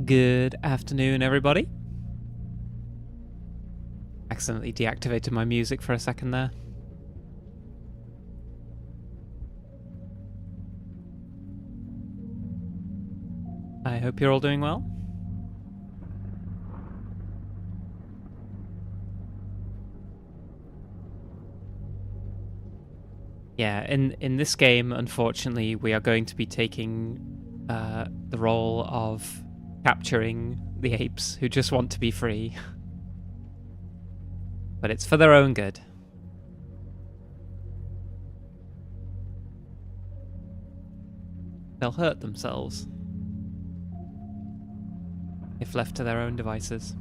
Good afternoon, everybody. Accidentally deactivated my music for a second there. I hope you're all doing well. Yeah, in this game, unfortunately, we are going to be taking the role of capturing the apes who just want to be free. But it's for their own good. They'll hurt themselves if left to their own devices.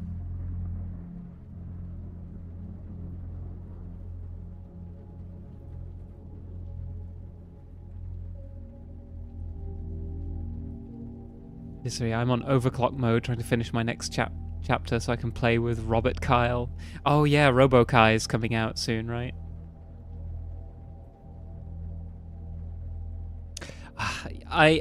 Sorry, I'm on overclock mode trying to finish my next chapter so I can play with Robert Kyle. Oh yeah, RoboKai is coming out soon, right? I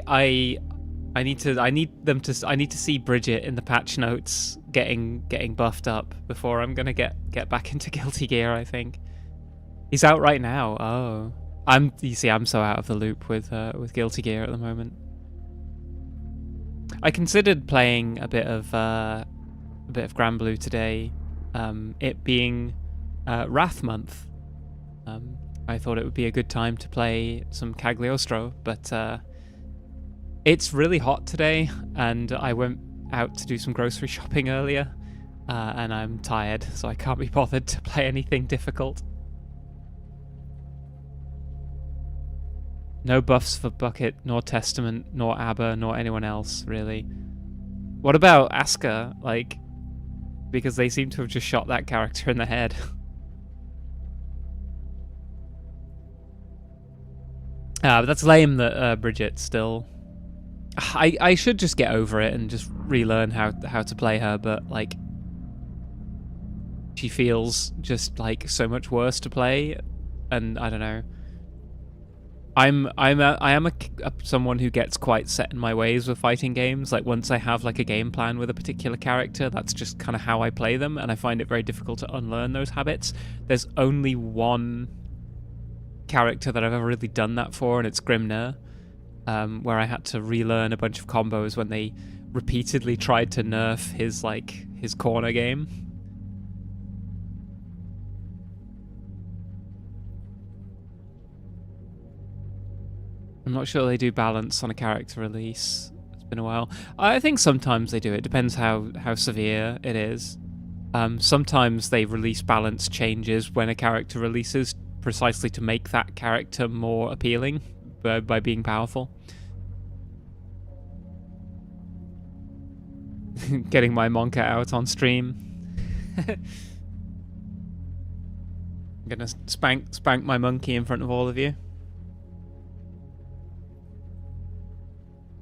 need to see Bridget in the patch notes getting buffed up before I'm gonna get back into Guilty Gear, I think. He's out right now. Oh. You see, I'm so out of the loop with Guilty Gear at the moment. I considered playing a bit of Granblue today, it being Wrath Month. I thought it would be a good time to play some Cagliostro, but it's really hot today, and I went out to do some grocery shopping earlier, and I'm tired, so I can't be bothered to play anything difficult. No buffs for Bucket, nor Testament, nor ABBA, nor anyone else, really. What about Asuka? Like, because they seem to have just shot that character in the head. But that's lame that Bridget still... I should just get over it and just relearn how to play her, but, like... She feels just, like, so much worse to play, and I don't know. I am someone who gets quite set in my ways with fighting games. Like, once I have like a game plan with a particular character, that's just kind of how I play them, and I find it very difficult to unlearn those habits. There's only one character that I've ever really done that for, and it's Grimnir, where I had to relearn a bunch of combos when they repeatedly tried to nerf his corner game. I'm not sure they do balance on a character release. It's been a while. I think sometimes they do. It depends how severe it is. Sometimes they release balance changes when a character releases, precisely to make that character more appealing by being powerful. Getting my Monka out on stream. I'm gonna spank my monkey in front of all of you.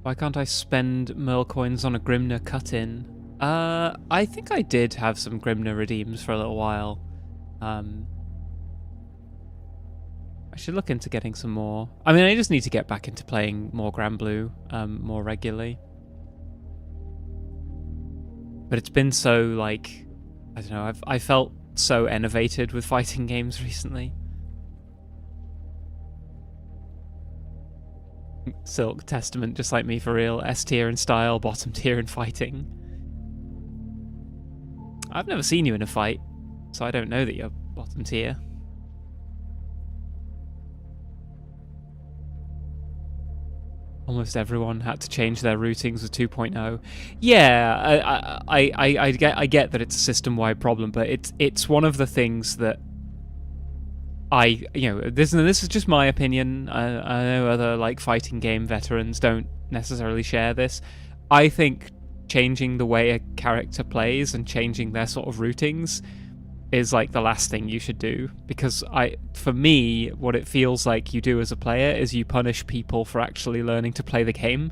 Why can't I spend Merle coins on a Grimnir cut-in? I think I did have some Grimnir redeems for a little while. I should look into getting some more. I mean, I just need to get back into playing more Granblue more regularly. But it's been so, like, I don't know, I felt so enervated with fighting games recently. Silk, Testament, just like me for real. S tier in style, bottom tier in fighting. I've never seen you in a fight, so I don't know that you're bottom tier. Almost everyone had to change their routings with 2.0. Yeah, I get that it's a system-wide problem, but it's one of the things that this is just my opinion. I know other like fighting game veterans don't necessarily share this. I think changing the way a character plays and changing their sort of routings is like the last thing you should do, because for me, what it feels like you do as a player is you punish people for actually learning to play the game,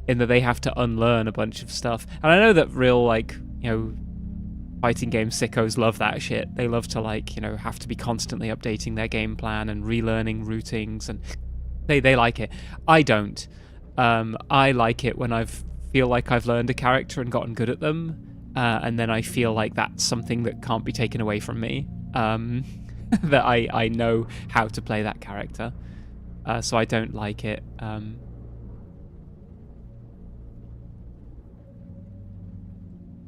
in that they have to unlearn a bunch of stuff. And I know that real fighting game sickos love that shit. They love to have to be constantly updating their game plan and relearning routings, and they like it. I don't. I like it when I've feel like I've learned a character and gotten good at them, and then I feel like that's something that can't be taken away from me. That I know how to play that character, so I don't like it.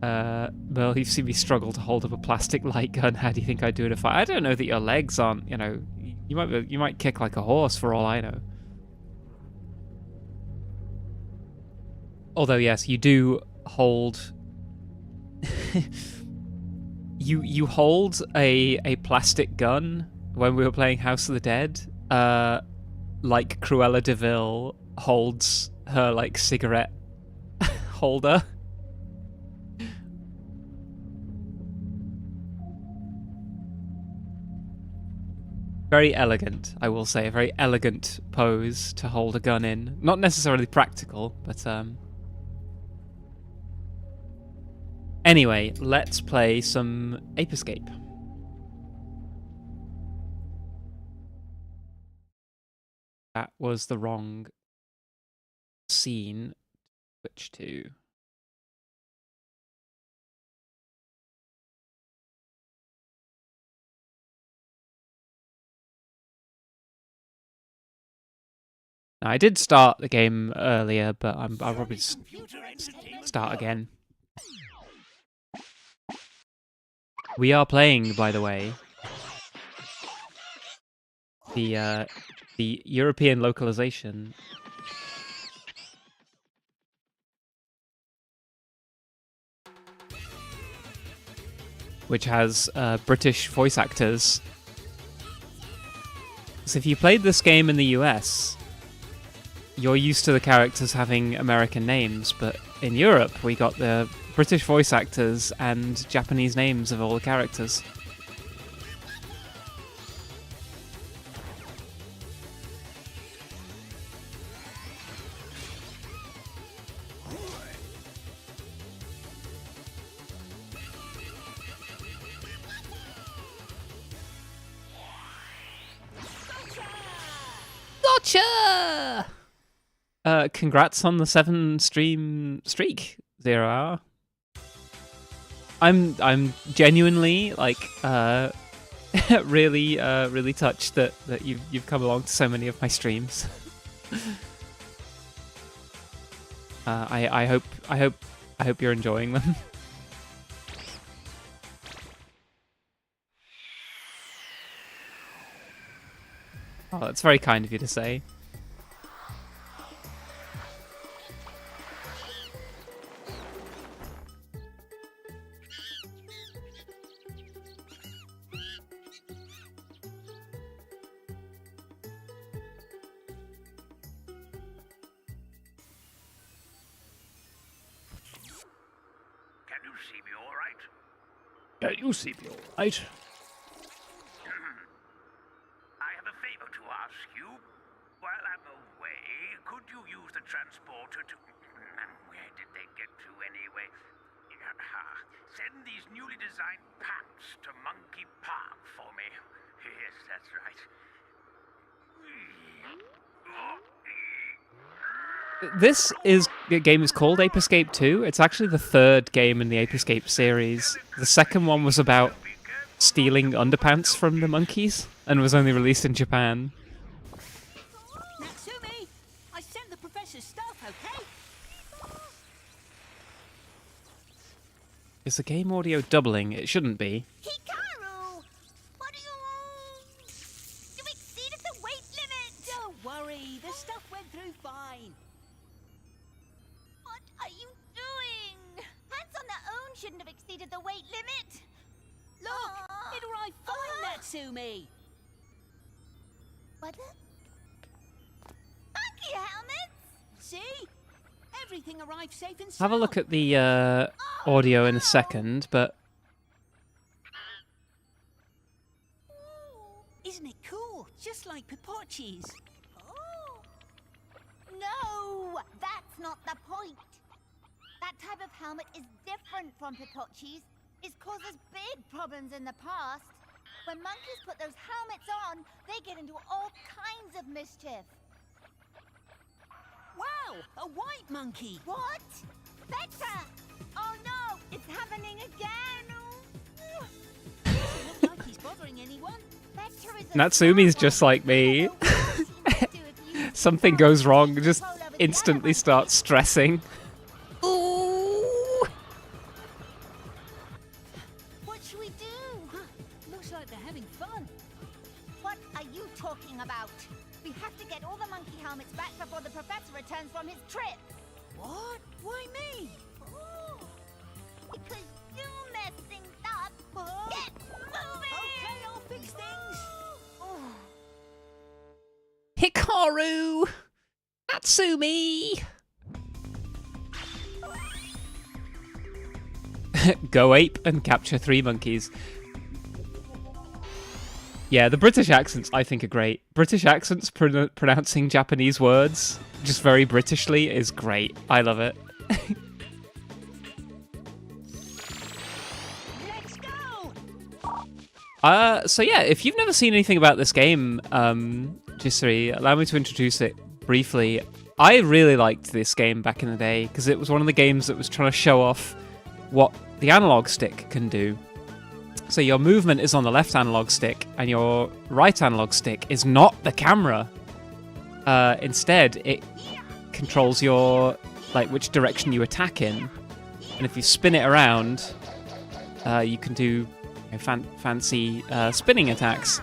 Well, you've seen me struggle to hold up a plastic light gun. How do you think I'd do it if I don't know that your legs aren't, you know, you might kick like a horse for all I know. Although, yes, you do hold... you hold a plastic gun when we were playing House of the Dead, like Cruella de Vil holds her, like, cigarette holder. Very elegant, I will say. A very elegant pose to hold a gun in. Not necessarily practical, but anyway, let's play some Ape Escape. That was the wrong scene to switch to. Now, I did start the game earlier, but I'll probably just start again. We are playing, by the way, the European localization. Which has British voice actors. So if you played this game in the US, you're used to the characters having American names, but in Europe we got the British voice actors and Japanese names of all the characters. Gotcha! Congrats on the 7-stream streak, 0 hour. I'm genuinely like really touched that you've come along to so many of my streams. I hope you're enjoying them. Oh, that's very kind of you to say. Can you see me all right? I have a favor to ask you. While I'm away, could you use the transporter to... Where did they get to anyway? Send these newly designed pants to Monkey Park for me. Yes, that's right. The game is called Ape Escape 2. It's actually the third game in the Ape Escape series. The second one was about stealing underpants from the monkeys and was only released in Japan. Natsoomeeeeee, I sent the professor's stuff, okay? Is the game audio doubling? It shouldn't be. Hikaru! What do you... You exceeded the weight limit! Don't worry, the stuff went through fine. What are you doing? Hands on their own shouldn't have exceeded the weight limit. Look, it arrived fine, Natsoomeeeee. What the... Monkey helmets? See? Everything arrived safe and sound. Have a look at the audio in a second, but... Isn't it cool? Just like Pipocchi's. Oh. No, that's not the point. That type of helmet is different from Pipocchi's. It's caused us big problems in the past. When monkeys put those helmets on, they get into all kinds of mischief. Wow, a white monkey. What? Better! Oh no, it's happening again. Doesn't look like he's bothering anyone. Better is a Natsume's smart just one. like me. I don't know what you must do if you Something can't goes wrong, just control over the instantly other starts stressing. Ooh. What should we do? Huh, looks like they're having fun. What are you talking about? We have to get all the monkey helmets back before the professor returns from his trip. What? Why me? Because you mess things up. Get moving! Okay, I'll fix things. Hikaru! Natsumi! Go ape and capture 3 monkeys. Yeah, the British accents I think are great. British accents pronouncing Japanese words just very Britishly is great. I love it. Let's go. So yeah, if you've never seen anything about this game, Jisri, allow me to introduce it briefly. I really liked this game back in the day because it was one of the games that was trying to show off what the analog stick can do. So your movement is on the left analog stick and your right analog stick is not the camera. Instead, it controls your, like, which direction you attack in. And if you spin it around, you can do fancy spinning attacks.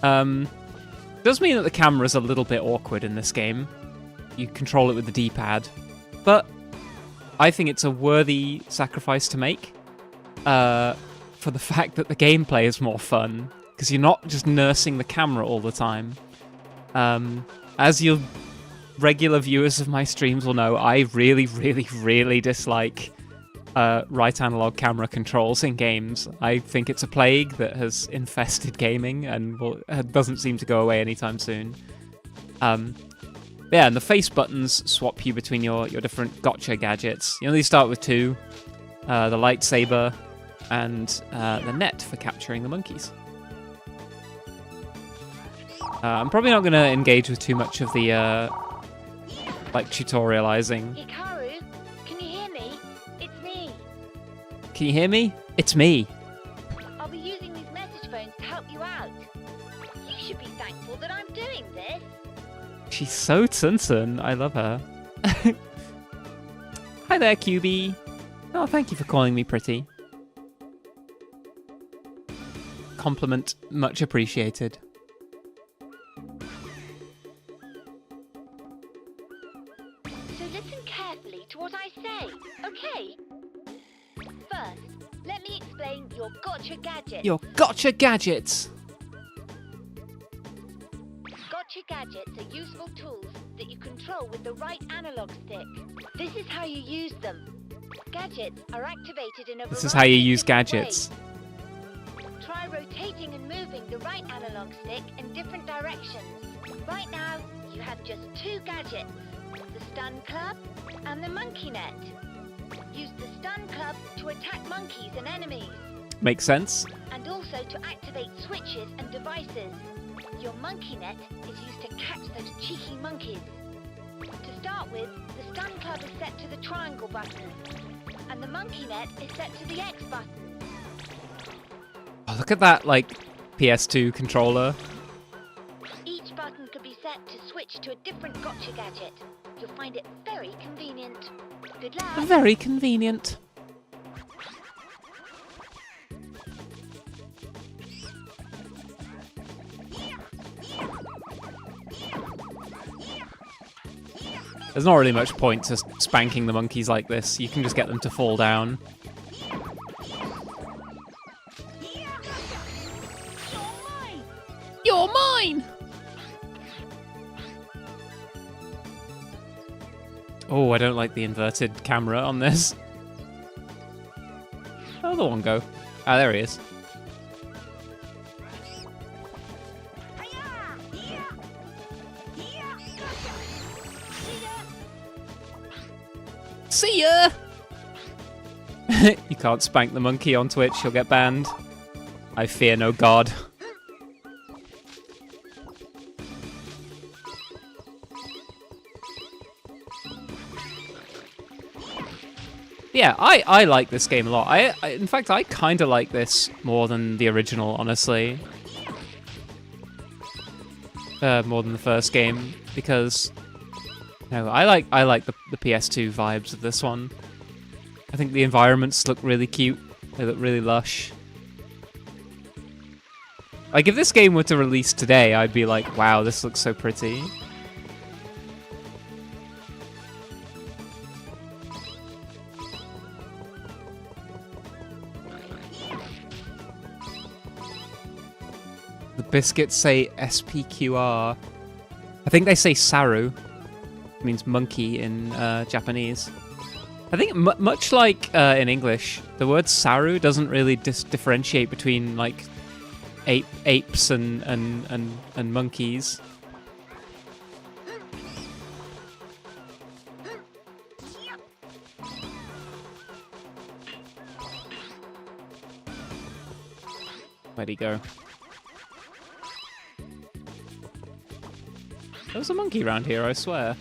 Does mean that the camera's a little bit awkward in this game. You control it with the D-pad. But I think it's a worthy sacrifice to make. For the fact that the gameplay is more fun, because you're not just nursing the camera all the time. As your regular viewers of my streams will know, I really, really, really dislike right analog camera controls in games. I think it's a plague that has infested gaming and doesn't seem to go away anytime soon. Yeah, and the face buttons swap you between your different gotcha gadgets. You only start with 2, the lightsaber and the net for capturing the monkeys. I'm probably not going to engage with too much of the like tutorializing. Hikaru, can you hear me? It's me. Can you hear me? It's me. I'll be using these message phones to help you out. You should be thankful that I'm doing this. She's so Tsun. I love her. Hi there, QB. Oh, thank you for calling me pretty. Compliment much appreciated. So listen carefully to what I say, okay? First, let me explain your gotcha gadget. Your gotcha gadgets. Gotcha gadgets are useful tools that you control with the right analog stick. This is how you use them. Gadgets are activated in a This is how you variety of use different gadgets. ways. Try rotating and moving the right analog stick in different directions. Right now, you have just 2 gadgets, the stun club and the monkey net. Use the stun club to attack monkeys and enemies, Makes sense. and also to activate switches and devices. Your monkey net is used to catch those cheeky monkeys. To start with, the stun club is set to the triangle button, and the monkey net is set to the X button. Oh, look at that, like, PS2 controller. Each button could be set to switch to a different gotcha gadget. You'll find it very convenient. Good luck! Very convenient. There's not really much point to spanking the monkeys like this. You can just get them to fall down. You're mine! Oh, I don't like the inverted camera on this. Oh, the one go. Ah, there he is. See ya! You can't spank the monkey on Twitch, you'll get banned. I fear no god. Yeah, I like this game a lot. In fact, I kind of like this more than the original, honestly. More than the first game, because no, I like the PS2 vibes of this one. I think the environments look really cute. They look really lush. Like, if this game were to release today, I'd be like, wow, this looks so pretty. The biscuits say SPQR. I think they say Saru. It means monkey in Japanese. I think much like in English, the word Saru doesn't really differentiate between like apes and monkeys. Where'd he go? There was a monkey around here, I swear.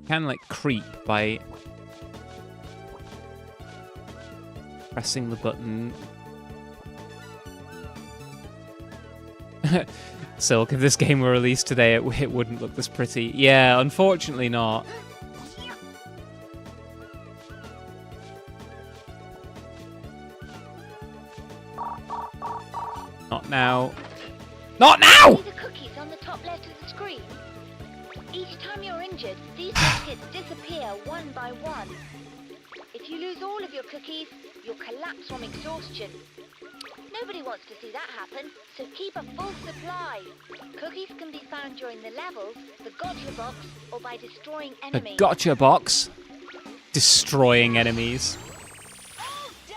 Can like creep by pressing the button. Silk, if this game were released today, it wouldn't look this pretty. Yeah, unfortunately not. Not now. Not now! See the cookies on the top left of the screen? Each time you're injured, these biscuits disappear one by one. If you lose all of your cookies, you'll collapse from exhaustion. Nobody wants to see that happen, so keep a full supply. Cookies can be found during the levels, the gotcha box, or by destroying enemies. A gotcha box? Destroying enemies. All done.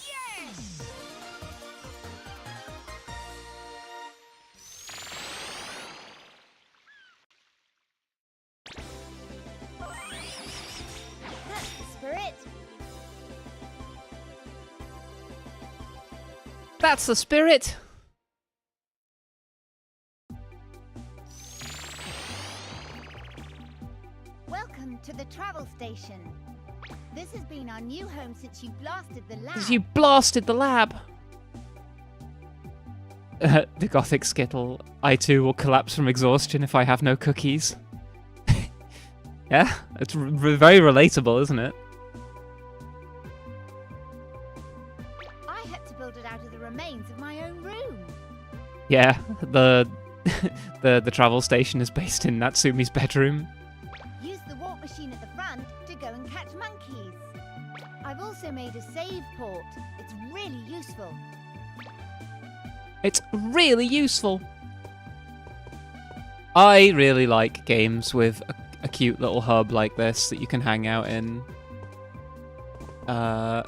Yes! That's the spirit. That's the spirit. Welcome to the travel station. This has been our new home since you blasted the lab. As you blasted the lab. The Gothic Skittle. I too will collapse from exhaustion if I have no cookies. Yeah, it's very relatable, isn't it? I had to build it out of the remains of my own room. Yeah, the travel station is based in Natsoomee's bedroom. Use the warp machine at the front to go and catch monkeys. I've also made a save port. It's really useful. It's really useful. I really like games with a cute little hub like this that you can hang out in. That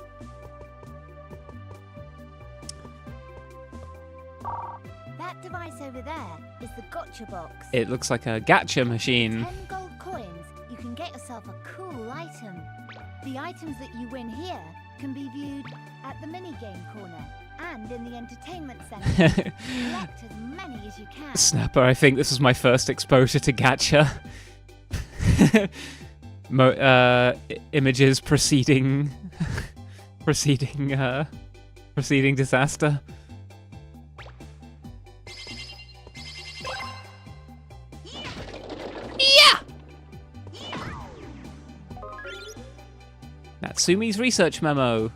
device over there is the gotcha box. It looks like a gacha machine. 10 gold coins, you can get yourself a cool item. The items that you win here can be viewed at the minigame corner and in the entertainment center. Collect as many as you can. Snapper, I think this was my first exposure to gacha. Images preceding disaster. Yeah! Natsume's research memo.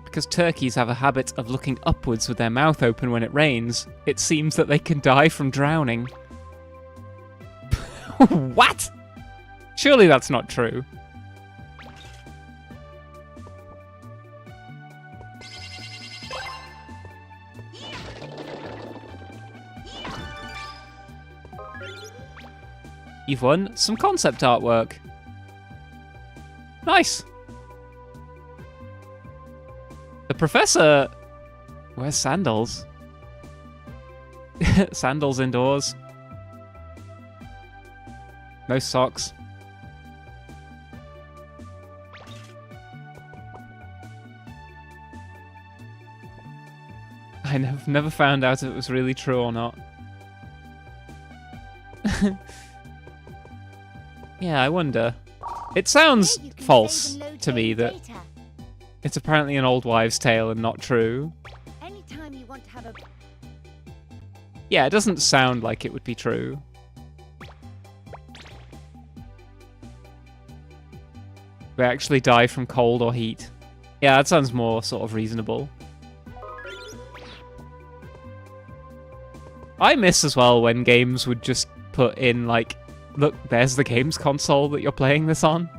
Because turkeys have a habit of looking upwards with their mouth open when it rains, it seems that they can die from drowning. What? Surely that's not true. You've won some concept artwork. Nice. The professor wears sandals. Sandals indoors. No socks. have never found out if it was really true or not. Yeah, I wonder. It sounds Here you can false save and load to me game that data. it's apparently an old wives' tale and not true. Anytime you want to have a Yeah, it doesn't sound like it would be true. We actually die from cold or heat. Yeah, that sounds more sort of reasonable. I miss as well when games would just put in like, look, there's the games console that you're playing this on.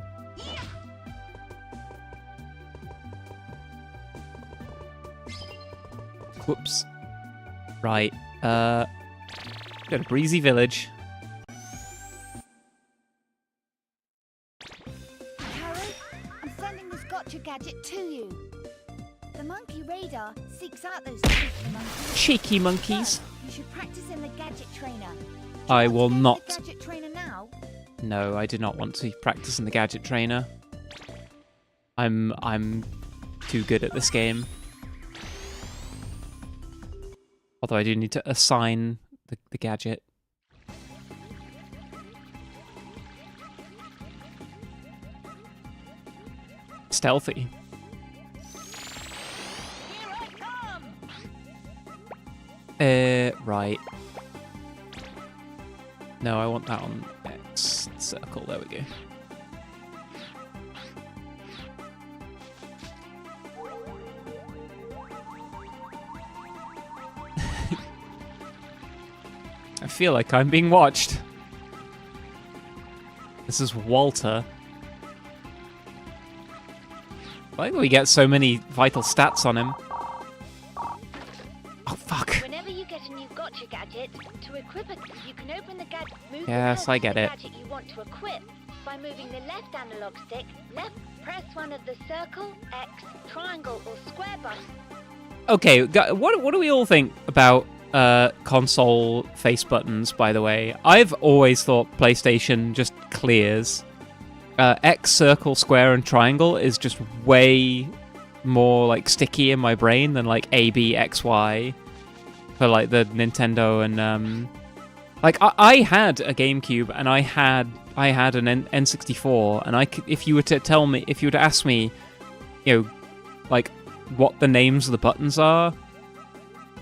Whoops. Right. Go to Breezy Village. Hikaru, I'm sending this gotcha gadget to you. The monkey radar seeks out those cheeky monkeys. Cheeky monkeys. So, you should practice in the gadget trainer. I Want to will go to not. the gadget trainer now? No, I do not want to practice in the gadget trainer. I'm too good at this game. Although I do need to assign the gadget. Stealthy. Here I come! Right. No, I want that on X circle. There we go. I feel like I'm being watched. This is Walter. I like that we get so many vital stats on him. Oh, fuck. Whenever you get a new gotcha gadget, to equip it, you can open the gadget. Yes, I get it. Gadget you want to equip by moving the left analog stick. Left, press one of the circle, X, triangle, or square buttons. Okay, what do we all think about console face buttons, by the way? I've always thought PlayStation just clears. X, circle, square, and triangle is just way more like sticky in my brain than like A, B, X, Y for like the Nintendo and like I had a GameCube and I had an N64 and if you were to ask me, you know, like what the names of the buttons are,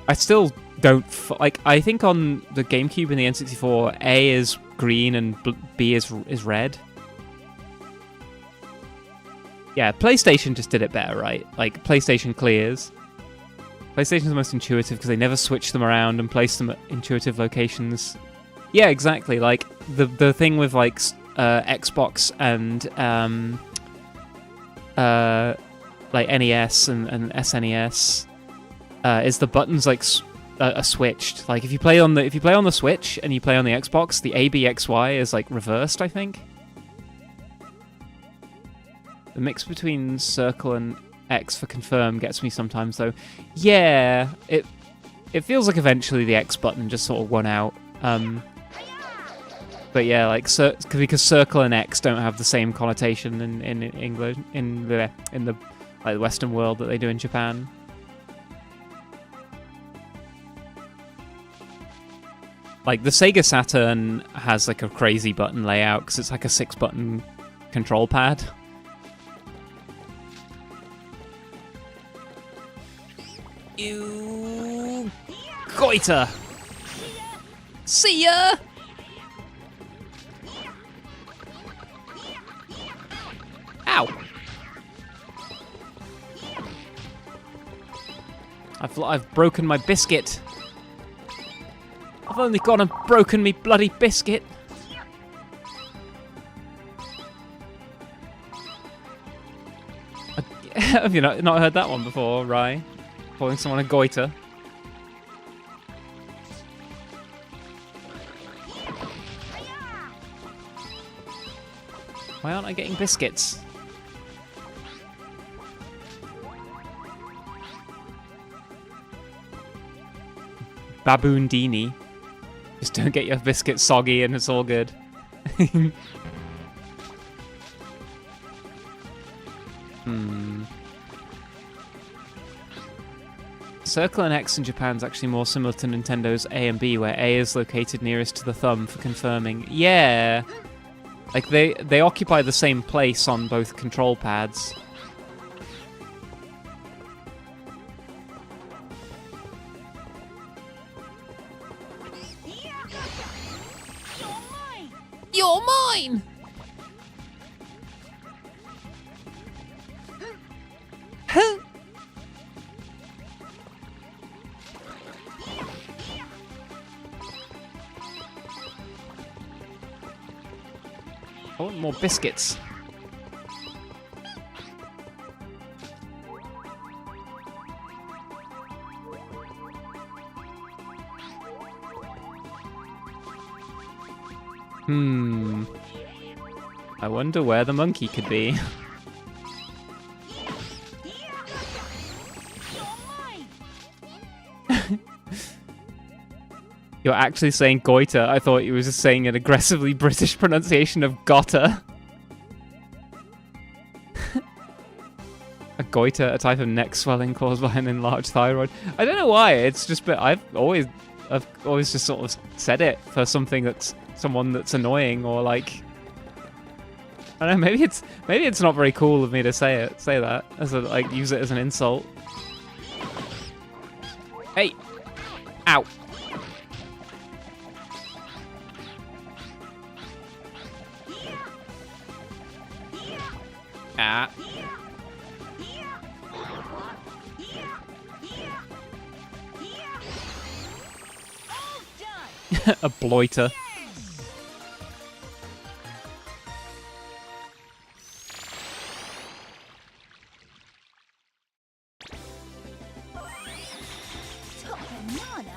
I still don't like. I think on the GameCube and the N64, A is green and B is red. Yeah, PlayStation just did it better, right? Like, PlayStation clears. PlayStation's the most intuitive because they never switch them around and place them at intuitive locations. Yeah, exactly. Like, the thing with, like, Xbox and, like, NES and SNES is the buttons, like, are switched. Like, if you play on the Switch and you play on the Xbox, the A, B, X, Y is, like, reversed, I think. The mix between circle and X for confirm gets me sometimes, though. Yeah, it feels like eventually the X button just sort of won out. But yeah, like because circle and X don't have the same connotation in English in the like the Western world that they do in Japan. Like the Sega Saturn has like a crazy button layout because it's like a 6-button control pad. You goiter! See ya! Ow! I've broken my biscuit. I've only gone and broken me bloody biscuit. Have you not heard that one before, Rye? Calling someone a goiter. Why aren't I getting biscuits? Baboondini. Just don't get your biscuits soggy and it's all good. Circle and X in Japan is actually more similar to Nintendo's A and B, where A is located nearest to the thumb for confirming. Yeah! Like, they occupy the same place on both control pads. You're mine! Huh? I want more biscuits. I wonder where the monkey could be. You're actually saying goiter. I thought you were just saying an aggressively British pronunciation of gotter. A goiter, a type of neck swelling caused by an enlarged thyroid. I don't know why. It's just, but I've always just sort of said it for something that's someone that's annoying or like. I don't know. Maybe it's not very cool of me to say that as a, like use it as an insult. Hey, ow. Ah. A bloiter. Top banana?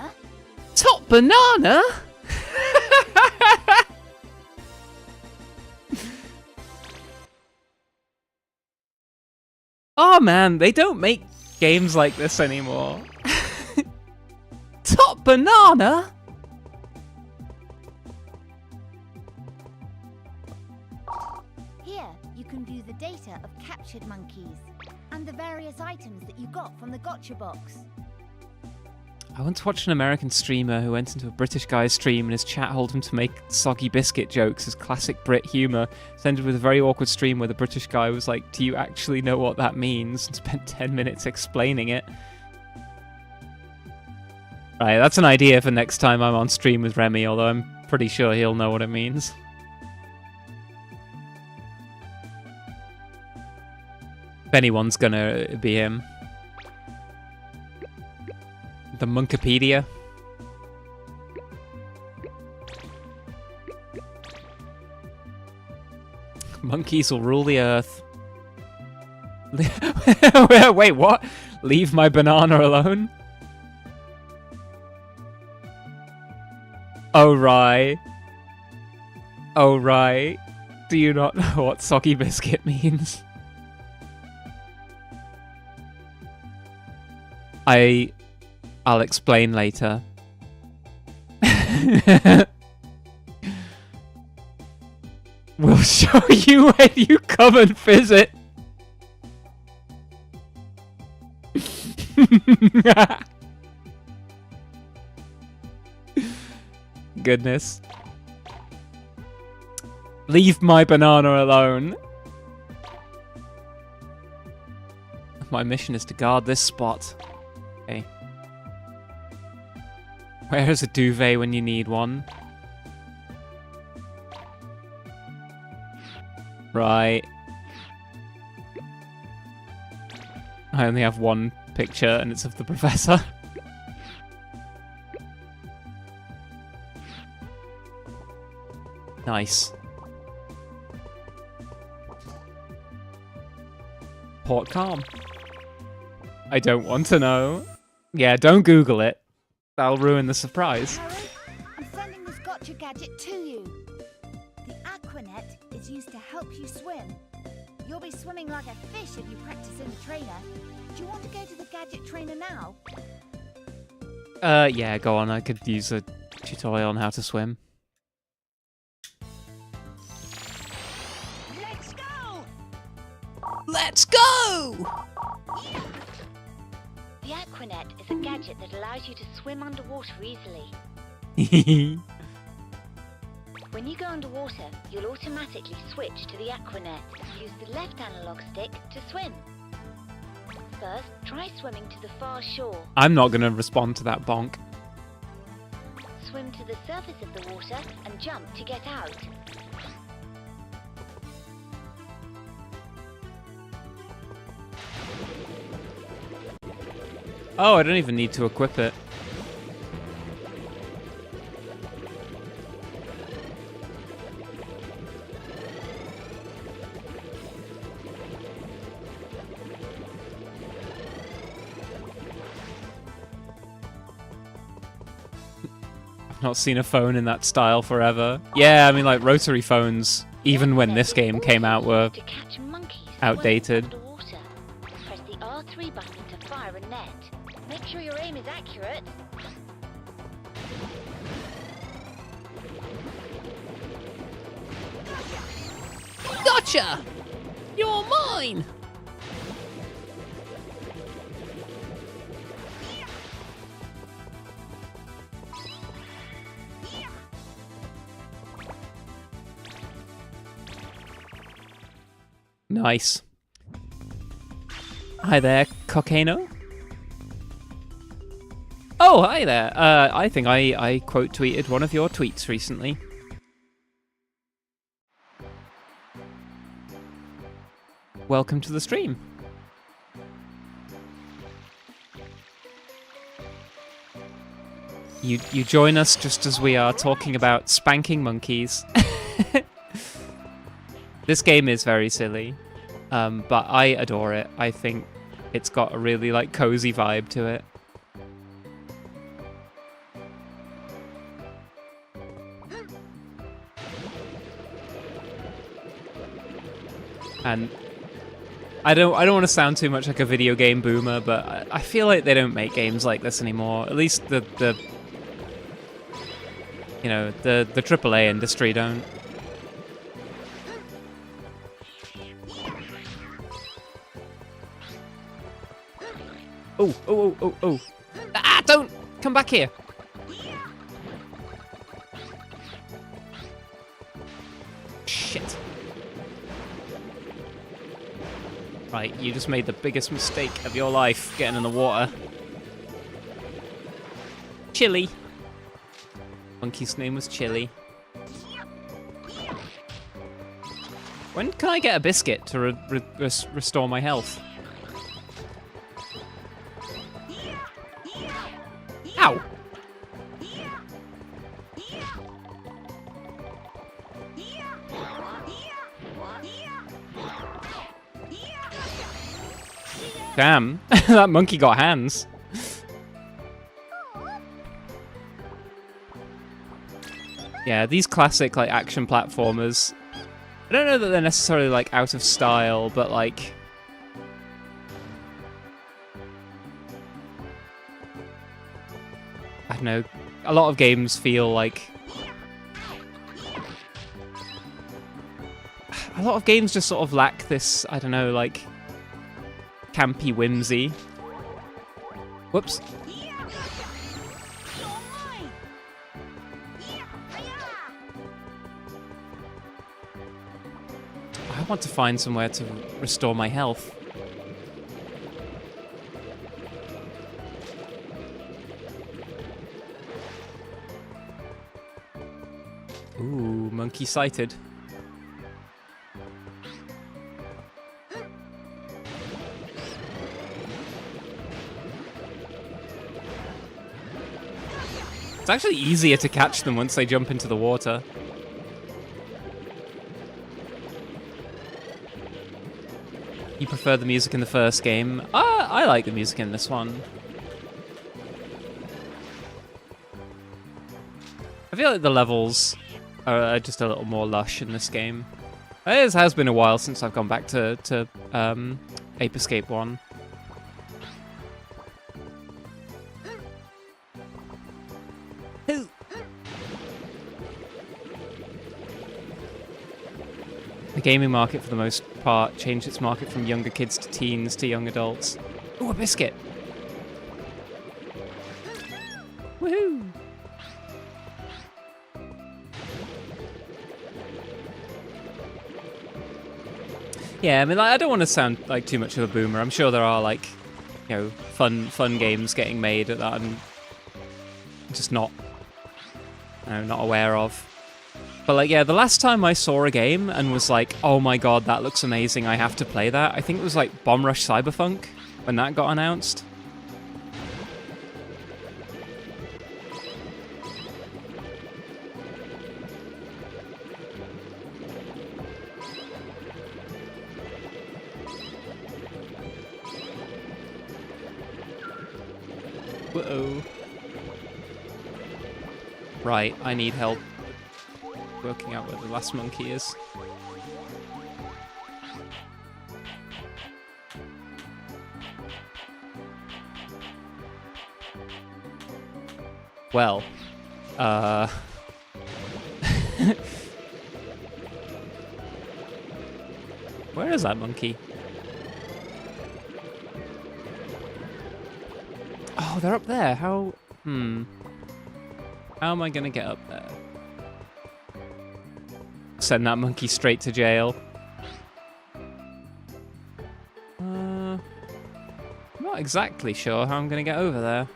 Top banana? Oh man, they don't make games like this anymore. Top banana? Here, you can view the data of captured monkeys and the various items that you got from the gotcha box. I once watched an American streamer who went into a British guy's stream and his chat told him to make soggy biscuit jokes as classic Brit humour. It ended with a very awkward stream where the British guy was like, "Do you actually know what that means?" and spent 10 minutes explaining it. Right, that's an idea for next time I'm on stream with Remy, although I'm pretty sure he'll know what it means. If anyone's gonna be him. The Monkipedia. Monkeys will rule the earth. Wait, what? Leave my banana alone? Oh, right. Oh, right. Do you not know what soggy biscuit means? I'll explain later. We'll show you when you come and visit. Goodness. Leave my banana alone. My mission is to guard this spot. Okay. Where is a duvet when you need one? Right. I only have one picture and it's of the professor. Nice. Port calm. I don't want to know. Yeah, don't Google it. That'll ruin the surprise. Harry, I'm sending this gotcha gadget to you. The Aquanet is used to help you swim. You'll be swimming like a fish if you practice in the trainer. Do you want to go to the gadget trainer now? Yeah, go on. I could use a tutorial on how to swim. Let's go! Let's go! The Aquanet is a gadget that allows you to swim underwater easily. When you go underwater, you'll automatically switch to the Aquanet. Use the left analog stick to swim. First, try swimming to the far shore. I'm not going to respond to that bonk. Swim to the surface of the water and jump to get out. Oh, I don't even need to equip it. I've not seen a phone in that style forever. Yeah, I mean, like, rotary phones, even when this game came out, were To catch monkeys outdated. underwater. Press the R3 button to fire a net. Make sure your aim is accurate. Gotcha! You're mine! Nice. Hi there, Cocaino. Oh, hi there. I think I quote tweeted one of your tweets recently. Welcome to the stream. You join us just as we are talking about spanking monkeys. This game is very silly, but I adore it. I think it's got a really like cozy vibe to it. And I don't want to sound too much like a video game boomer, but I feel like they don't make games like this anymore. At least the AAA industry don't. Oh. Ah, don't come back here. Shit. Right, you just made the biggest mistake of your life getting in the water. Chili. Monkey's name was Chili. When can I get a biscuit to restore my health? Ow! Damn, that monkey got hands. Yeah, these classic like action platformers, I don't know that they're necessarily like out of style, but like I don't know, a lot of games feel like a lot of games just sort of lack this, I don't know, like campy whimsy. Whoops. I want to find somewhere to restore my health. Ooh, monkey sighted. It's actually easier to catch them once they jump into the water. You prefer the music in the first game? I like the music in this one. I feel like the levels are just a little more lush in this game. It has been a while since I've gone back to Ape Escape 1. The gaming market, for the most part, changed its market from younger kids to teens to young adults. Ooh, a biscuit! Yeah, I mean, like, I don't want to sound like too much of a boomer. I'm sure there are like, you know, fun games getting made that I'm just not, you know, not aware of. But like, yeah, the last time I saw a game and was like, oh my god, that looks amazing, I have to play that, I think it was like Bomb Rush Cyberpunk when that got announced. Uh-oh. Right, I need help working out where the last monkey is. Well, where is that monkey? Oh, they're up there. How am I gonna get up there? Send that monkey straight to jail. I'm not exactly sure how I'm gonna get over there.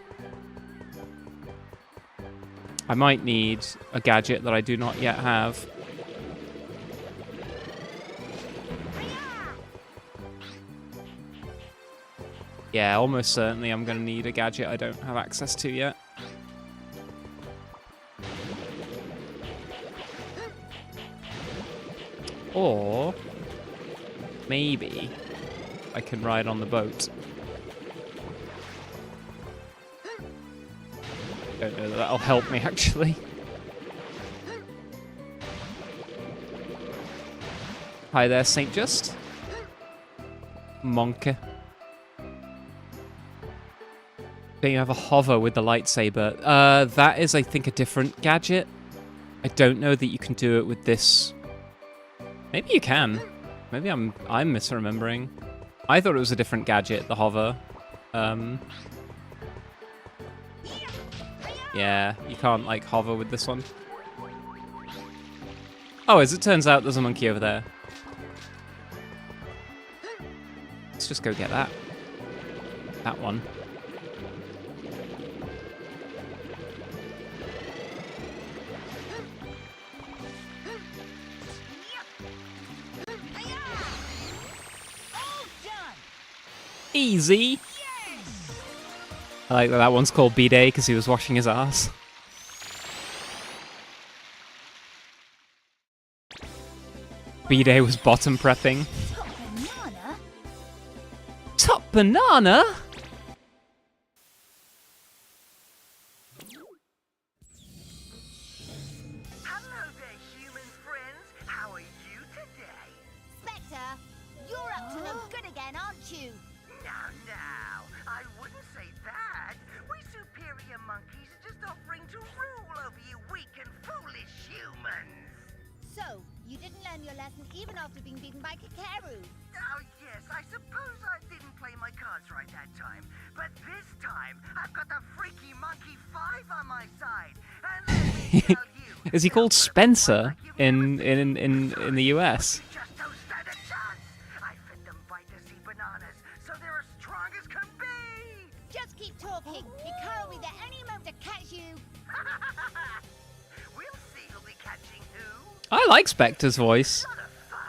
I might need a gadget that I do not yet have. Yeah, almost certainly I'm gonna need a gadget I don't have access to yet. Or maybe I can ride on the boat. Don't know that that'll help me actually. Hi there, Saint Just. Monkey. Don't you have a hover with the lightsaber? That is, I think, a different gadget. I don't know that you can do it with this. Maybe you can. Maybe I'm misremembering. I thought it was a different gadget, the hover. Yeah, you can't like hover with this one. Oh, as it turns out, there's a monkey over there. Let's just go get that. That one. Easy. I like that that one's called B-Day because he was washing his ass. B-Day was bottom prepping. Top banana? Hello there, human friends. How are you today? Spectre, you're up to no good again, aren't you? Now, I wouldn't say that. We superior monkeys are just offering to rule over you weak and foolish humans. So, you didn't learn your lesson even after being beaten by Hikaru. Oh, yes, I suppose I didn't play my cards right that time. But this time, I've got the freaky monkey 5 on my side. And let me tell you, Is he called Spencer in the US? just don't stand a chance. I fed them vitamin bananas, so they're as strong as can be. Just keep talking. Hikaru will be there any moment to catch you. We'll see who'll be catching who. I like Spectre's voice. Lot of fun.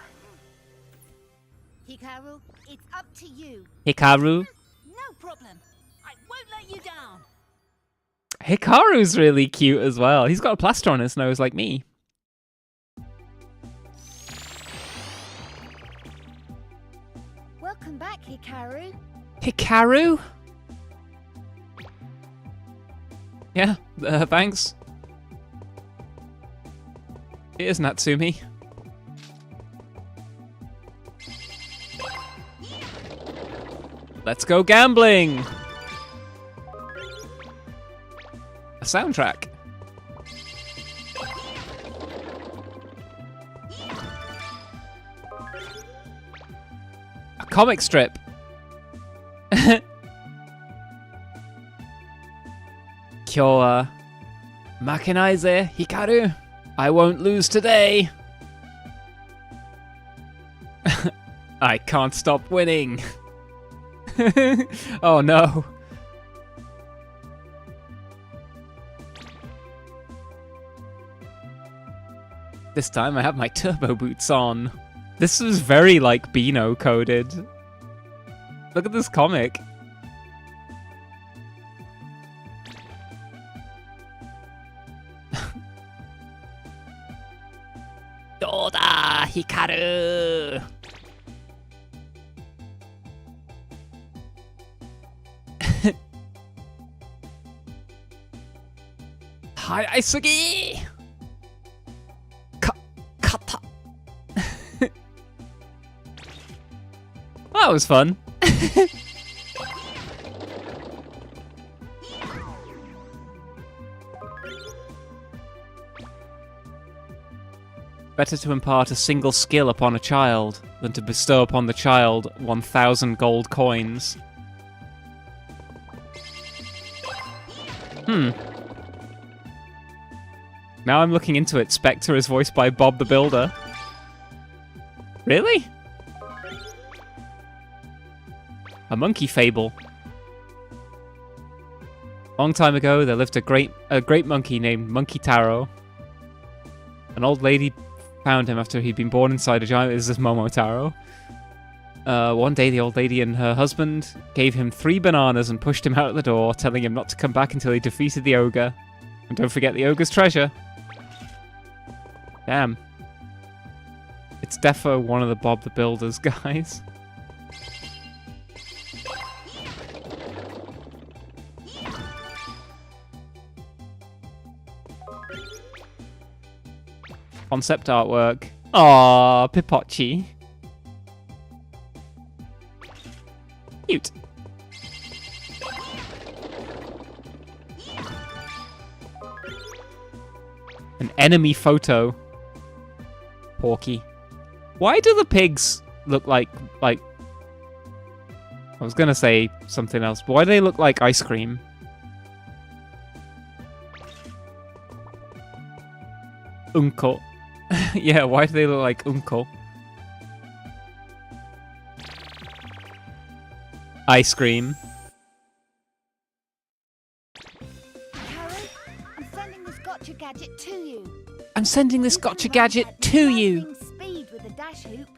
Hikaru, it's up to you. Hikaru. No problem. I won't let you down. Hikaru's really cute as well. He's got a plaster on his nose like me. Welcome back, Hikaru. Hikaru? Yeah, thanks. Here's Natsumi. Let's go gambling! A soundtrack. A comic strip. Kyo wa makenai ze, Hikaru. I won't lose today. I can't stop winning. Oh no. This time I have my turbo boots on. This is very like Beano coded. Look at this comic. Doda Hikaru. Hi, Aisugi! Kata! That was fun. Better to impart a single skill upon a child than to bestow upon the child 1,000 gold coins. Now I'm looking into it. Spectre is voiced by Bob the Builder. Really? A monkey fable. Long time ago, there lived a great monkey named Monkey Taro. An old lady found him after he'd been born inside a giant. This is Momotaro. One day, the old lady and her husband gave him 3 bananas and pushed him out of the door, telling him not to come back until he defeated the ogre. And don't forget the ogre's treasure. Damn. It's defo one of the Bob the Builder's guys. Concept artwork. Aww, Pipotchi. Cute. An enemy photo. Porky. Why do the pigs look like... I was gonna say something else, but why do they look like ice cream? Uncle. Yeah, why do they look like Uncle? Ice cream. Hikaru, I'm sending this gotcha gadget to you. I'm sending this gotcha gadget to you. Speed with a dash hoop.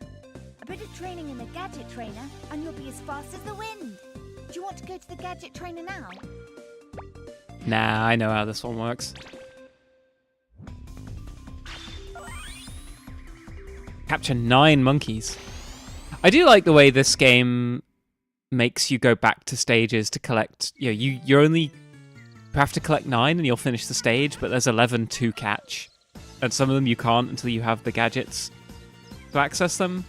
A bit of training in the gadget trainer, and you'll be as fast as the wind. Do you want to go to the gadget trainer now? Nah, I know how this one works. Capture 9 monkeys. I do like the way this game makes you go back to stages to collect. You know, you only have to collect 9 and you'll finish the stage, but there's 11 to catch, and some of them you can't until you have the gadgets to access them.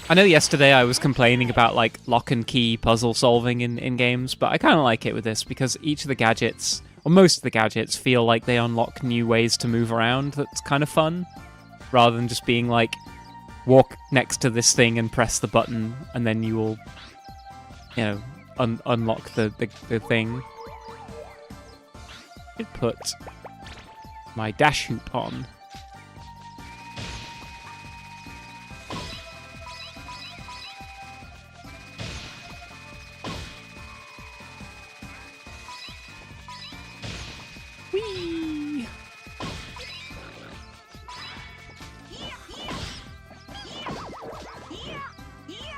I know yesterday I was complaining about like lock and key puzzle solving in games, but I kind of like it with this because each of the gadgets, or most of the gadgets, feel like they unlock new ways to move around. That's kind of fun. Rather than just being like, walk next to this thing and press the button, and then you will, you know, unlock the thing. I put my dash hoop on. Whee!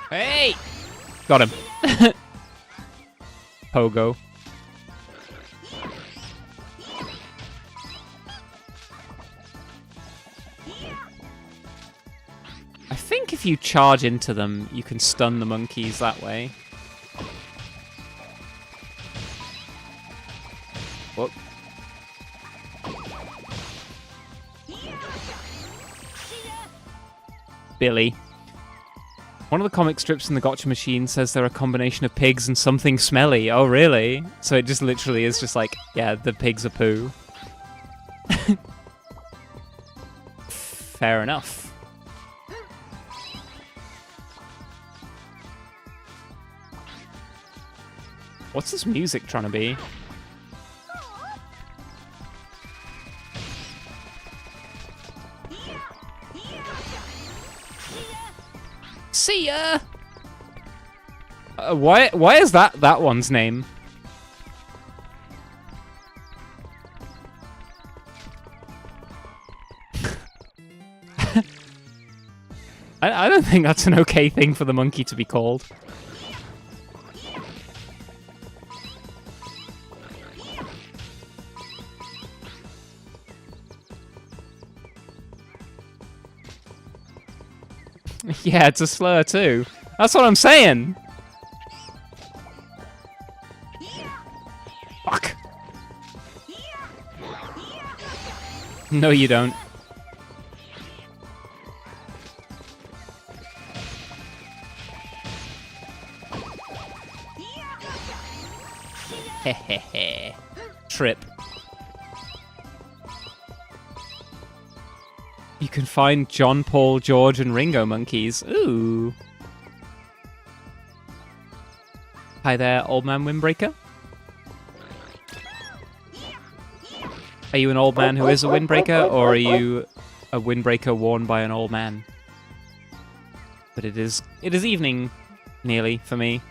Hey! Got him. Pogo. I think if you charge into them, you can stun the monkeys that way. Whoop. Billy. One of the comic strips in the Gotcha Machine says they're a combination of pigs and something smelly. Oh, really? So it just literally is just like, yeah, the pigs are poo. Fair enough. What's this music trying to be? See ya! Why is that one's name? I don't think that's an okay thing for the monkey to be called. Yeah, it's a slur too. That's what I'm saying. Fuck. No, you don't. Hehehe. Trip. You can find John, Paul, George, and Ringo monkeys. Ooh. Hi there, old man windbreaker. Are you an old man who is a windbreaker, or are you a windbreaker worn by an old man? But it is evening, nearly, for me.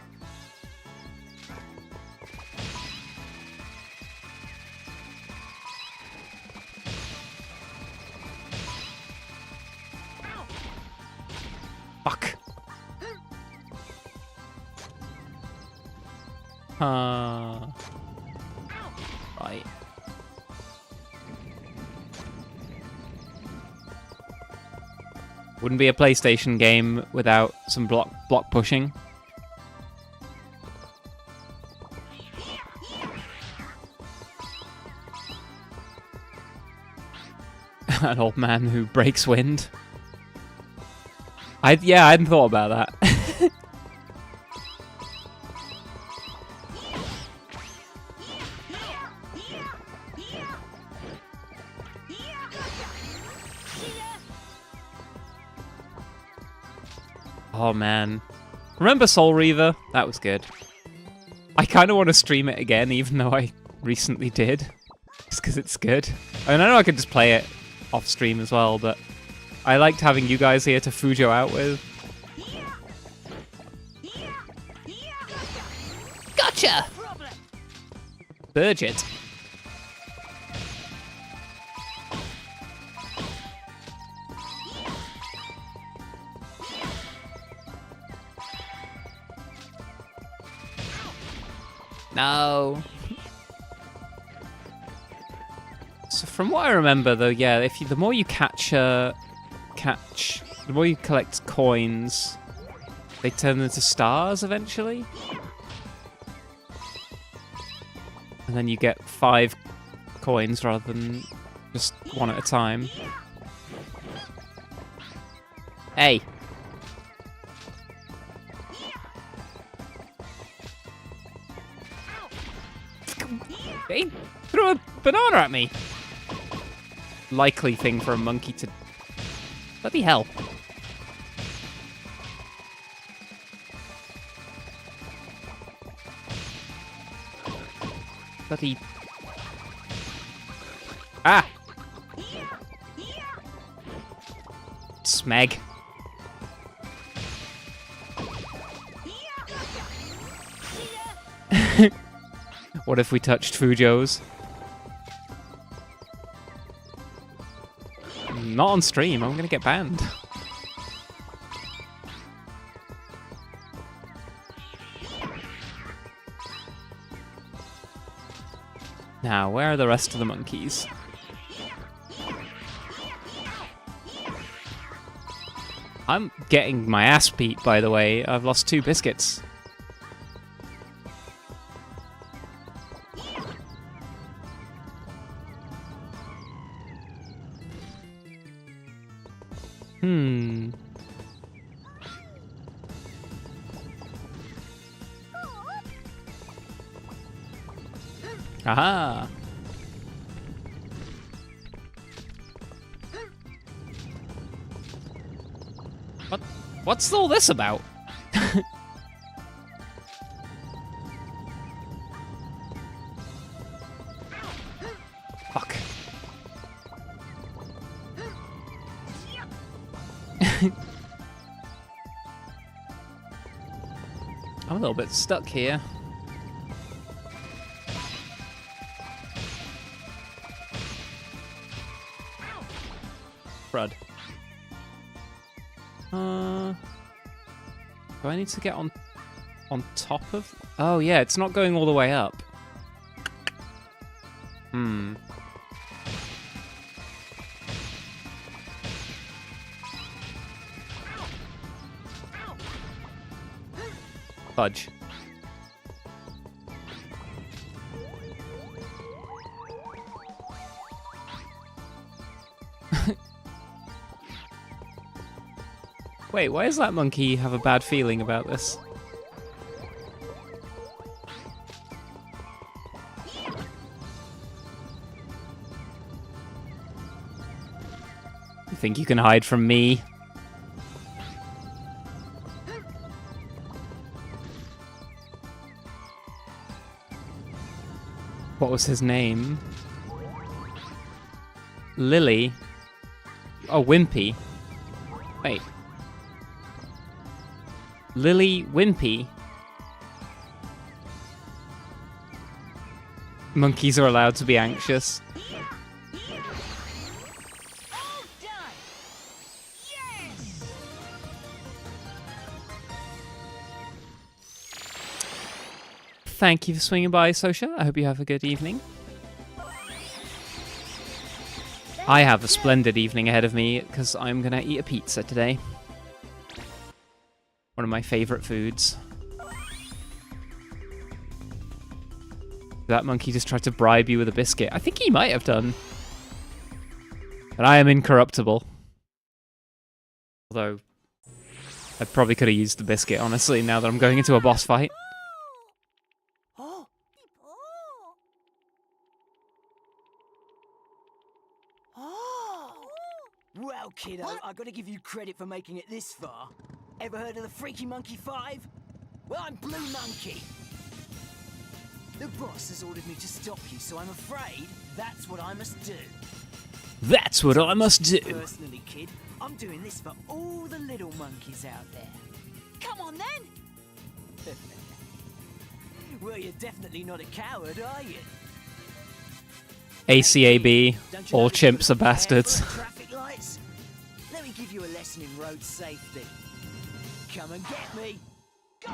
Fuck. Right. Wouldn't be a PlayStation game without some block pushing. An old man who breaks wind. I hadn't thought about that. Oh man. Remember Soul Reaver? That was good. I kind of want to stream it again, even though I recently did. Just because it's good. I mean, I know I could just play it off stream as well, but I liked having you guys here to Fujo out with. Gotcha! Burgit. No. So from what I remember, though, yeah, the more you the more you collect coins, they turn into stars eventually. And then you get 5 coins rather than just one at a time. Hey. He threw a banana at me. Likely thing for a monkey to... Bloody hell. Bloody... Ah! Smeg. What if we touched Fujo's? Not on stream, I'm gonna get banned. Now, where are the rest of the monkeys? I'm getting my ass beat, by the way. I've lost 2 biscuits. Aha! What's all this about? Fuck. I'm a little bit stuck here. Crud. Do I need to get on top of? Oh yeah, it's not going all the way up. Hmm. Fudge. Wait, why does that monkey have a bad feeling about this? You think you can hide from me? What was his name? Lily? Oh, Wimpy. Wait. Lily Wimpy? Monkeys are allowed to be anxious. Thank you for swinging by, Sosha. I hope you have a good evening. I have a splendid evening ahead of me because I'm going to eat a pizza today. One of my favorite foods. That monkey just tried to bribe you with a biscuit. I think he might have done. But I am incorruptible. Although, I probably could have used the biscuit, honestly, now that I'm going into a boss fight. Well, kiddo, I gotta give you credit for making it this far. Ever heard of the Freaky Monkey 5? Well, I'm Blue Monkey. The boss has ordered me to stop you, so I'm afraid that's what I must do. That's what I must do. Personally, kid, I'm doing this for all the little monkeys out there. Come on then. Well, you're definitely not a coward, are you? ACAB, Don't you all know you've chimps got are to be careful bastards. at traffic lights? Let me give you a lesson in road safety. Come and get me. Go!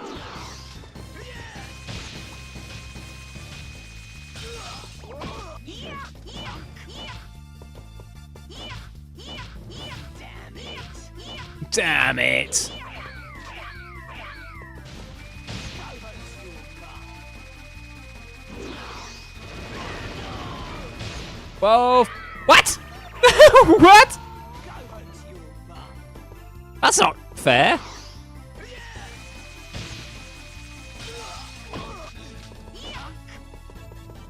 Damn it! Damn it! Whoa! What? What? That's not fair.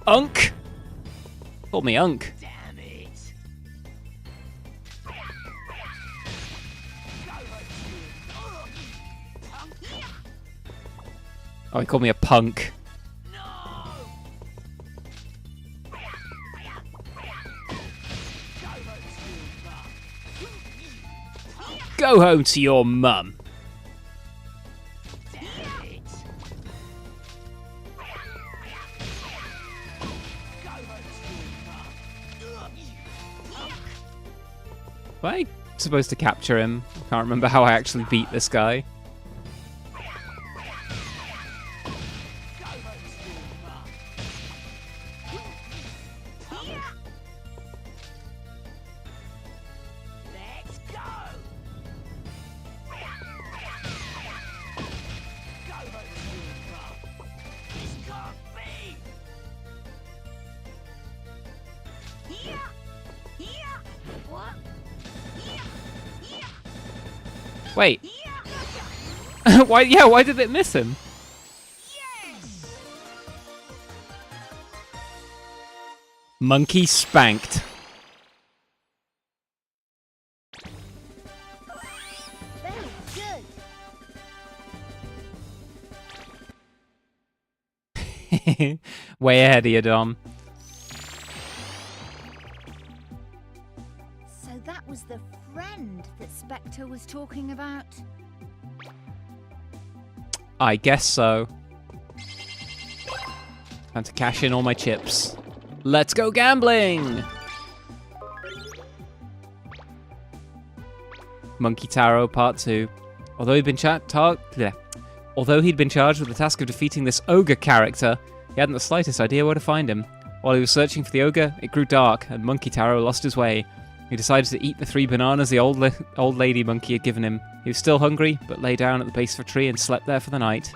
Unk. Called me Unk. Damn it! Oh, he called me a punk. Go home to your mum. Am I supposed to capture him? I can't remember how I actually beat this guy. Let's go! This can't be! What? Wait. Why? Yeah, why did it miss him? Monkey spanked. Very good. Way ahead of you, Dom. So that was the friend that Spectre was talking about. I guess so. Time to cash in all my chips. Let's go gambling! Monkey Taro Part 2. Although he'd been charged with the task of defeating this ogre character, he hadn't the slightest idea where to find him. While he was searching for the ogre, it grew dark, and Monkey Taro lost his way. He decided to eat the 3 bananas the old lady monkey had given him. He was still hungry, but lay down at the base of a tree and slept there for the night.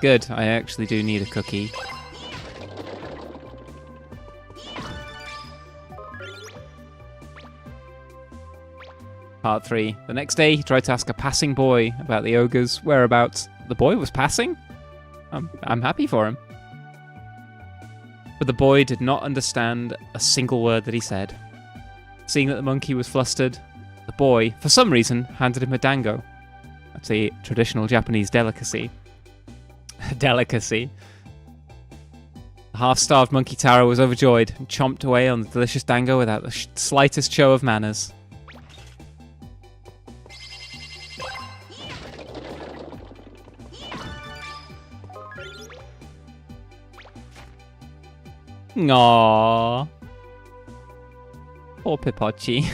Good, I actually do need a cookie. Part 3. The next day, he tried to ask a passing boy about the ogre's whereabouts. The boy was passing? I'm happy for him. But the boy did not understand a single word that he said. Seeing that the monkey was flustered, the boy, for some reason, handed him a dango. That's a traditional Japanese delicacy. Delicacy. The half-starved Monkey Taro was overjoyed and chomped away on the delicious dango without the slightest show of manners. Aww. Poor Pipochi.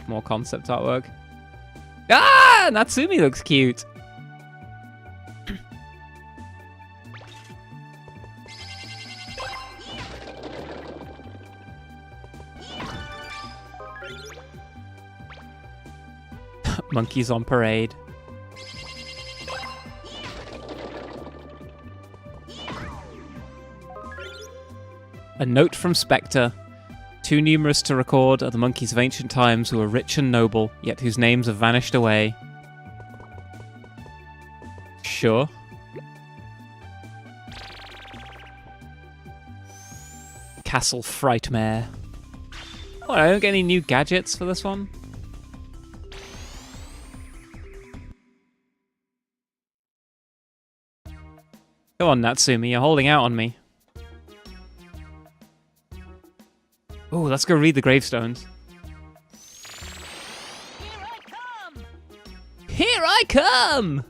More concept artwork. Ah! Natsumi looks cute. Monkeys on parade. A note from Spectre. Too numerous to record are the monkeys of ancient times who were rich and noble, yet whose names have vanished away. Sure. Castle Frightmare. Oh, I don't get any new gadgets for this one? Come on, Natsumi, you're holding out on me. Oh, let's go read the gravestones. Here I come! Here I come!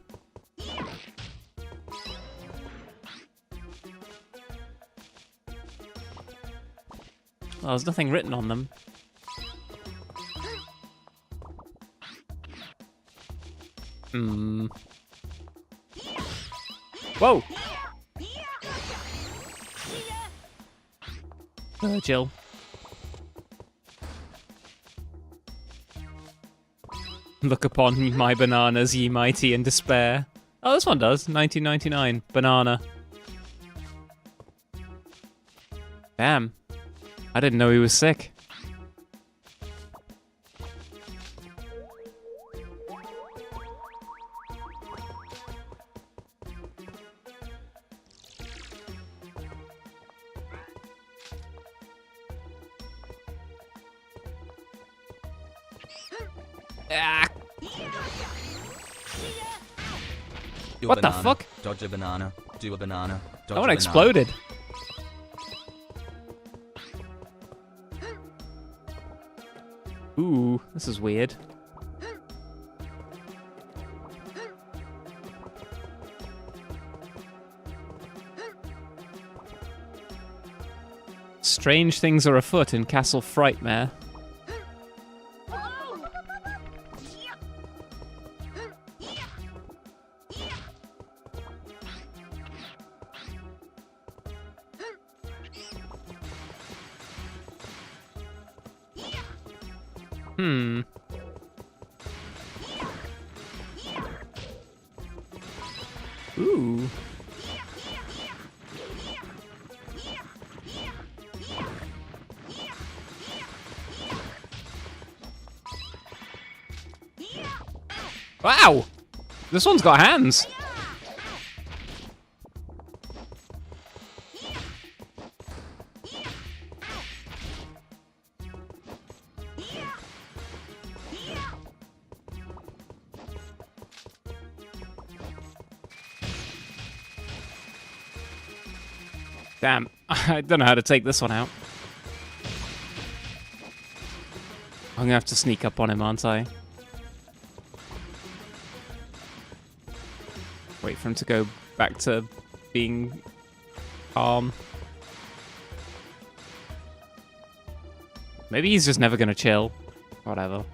Well, there's nothing written on them. Whoa! Virgil. Look upon my bananas, ye mighty in despair. Oh, this one does. 1999. Banana. Damn. I didn't know he was sick. Ah. What the fuck? Dodge a banana. Do a banana. Dodge That a one banana. exploded. Ooh, this is weird. Strange things are afoot in Castle Frightmare. Ooh. Wow! This one's got hands. Damn, I don't know how to take this one out. I'm gonna have to sneak up on him, aren't I? Wait for him to go back to being calm. Maybe he's just never gonna chill. Whatever.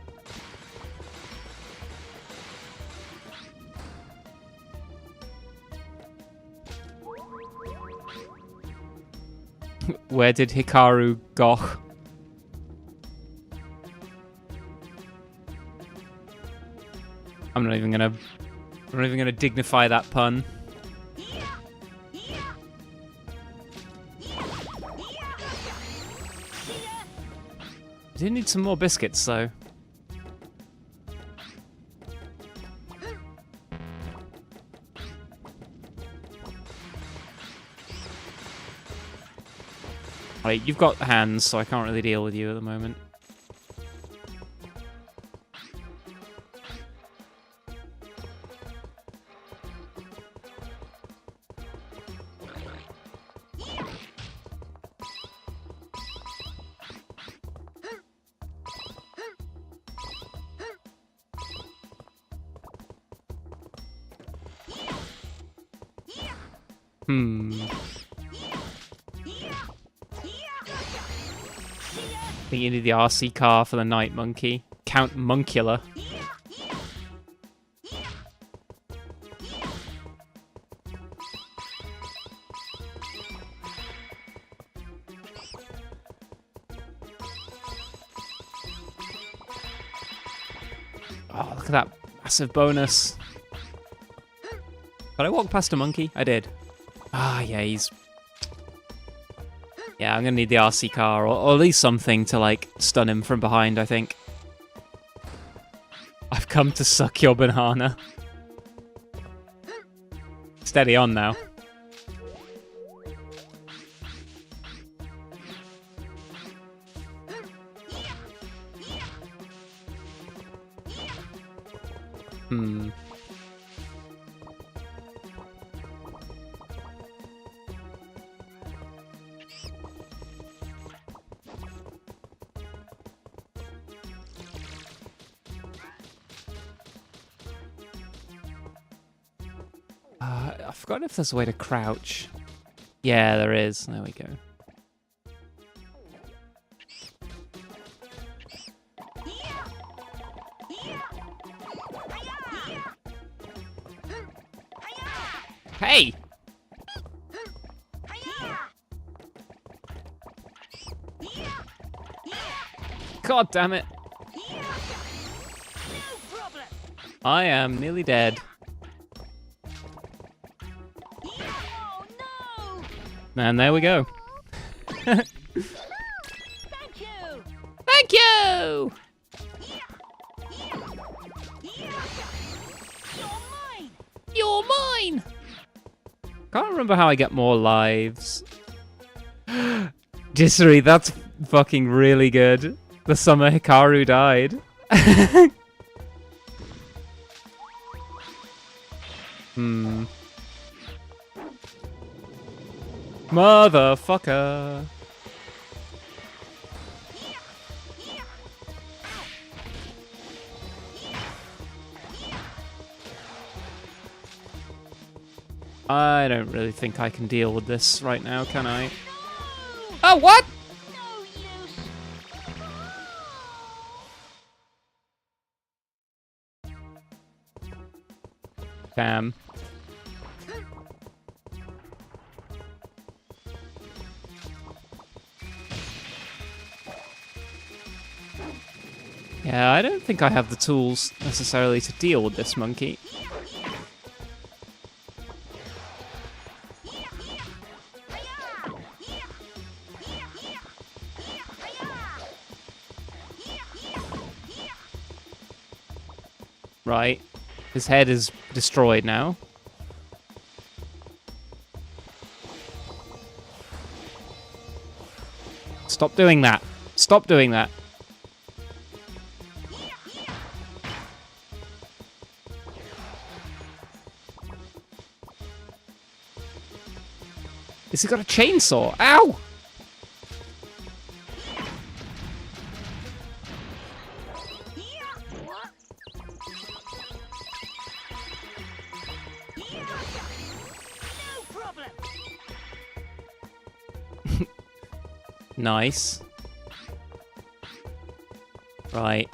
Where did Hikaru go? I'm not even gonna dignify that pun. I do need some more biscuits, though. Right, you've got hands, so I can't really deal with you at the moment. I think you need the RC car for the night monkey. Count Monkula. Oh, look at that massive bonus. Did I walk past a monkey? I did. Ah, yeah, he's... Yeah, I'm gonna need the RC car, or at least something to, like, stun him from behind, I think. I've come to suck your banana. Steady on now. I've forgotten if there's a way to crouch. Yeah, there is. There we go. Hey! God damn it. I am nearly dead. And there we go. Thank you! Thank you! You're mine! Can't remember how I get more lives. Jisri, that's fucking really good. The summer Hikaru died. Motherfucker. I don't really think I can deal with this right now, can I? Oh, what? No use! Damn. Yeah, I don't think I have the tools necessarily to deal with this monkey. Right. His head is destroyed now. Stop doing that. Stop doing that. Has he got a chainsaw? Ow! No problem. Nice. Right.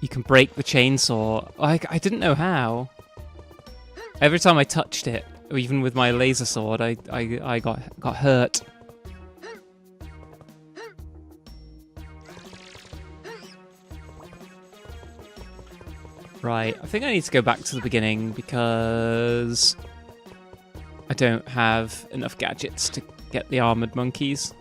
You can break the chainsaw. I didn't know how. Every time I touched it, even with my laser sword, I got hurt. Right, I think I need to go back to the beginning because I don't have enough gadgets to get the armored monkeys.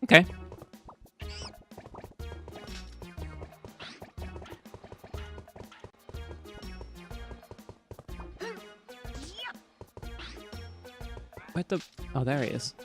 Okay. Where the... Oh, there he is.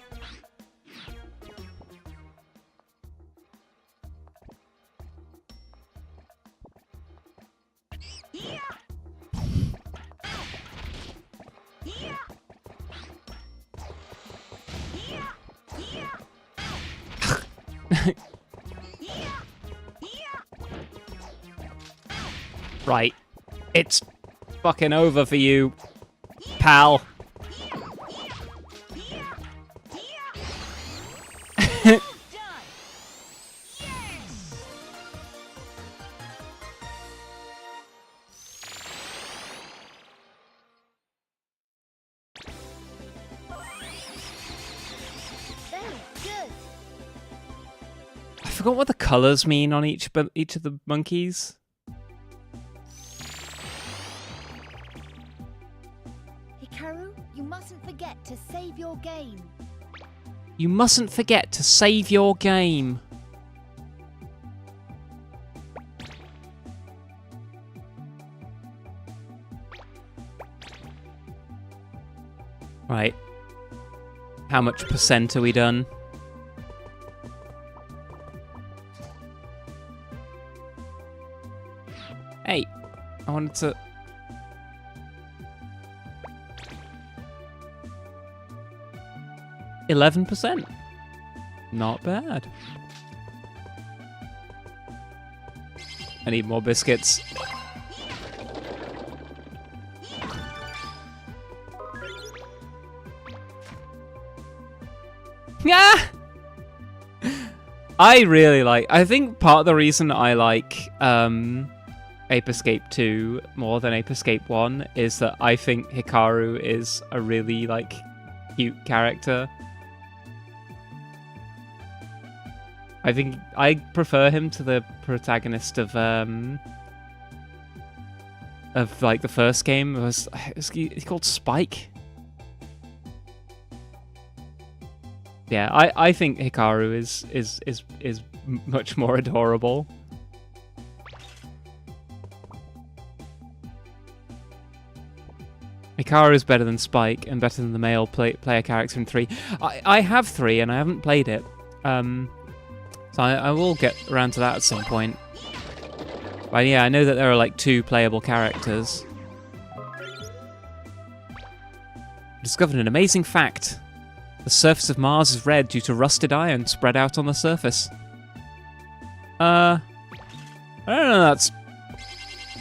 Right. It's fucking over for you, pal. I forgot what the colors mean on each of the monkeys. Hikaru, you mustn't forget to save your game. You mustn't forget to save your game. Right. How much percent are we done? Hey, I wanted to... %. Not bad. I need more biscuits. Yeah! I really like... I think part of the reason I like Ape Escape 2 more than Ape Escape 1 is that I think Hikaru is a really, like, cute character. I think I prefer him to the protagonist of like the first game. He's called Spike. Yeah, I think Hikaru is much more adorable. Hikaru is better than Spike and better than the male player character in 3. I have 3 and I haven't played it. So I will get around to that at some point. But yeah, I know that there are like 2 playable characters. Discovered an amazing fact. The surface of Mars is red due to rusted iron spread out on the surface. I don't know if that's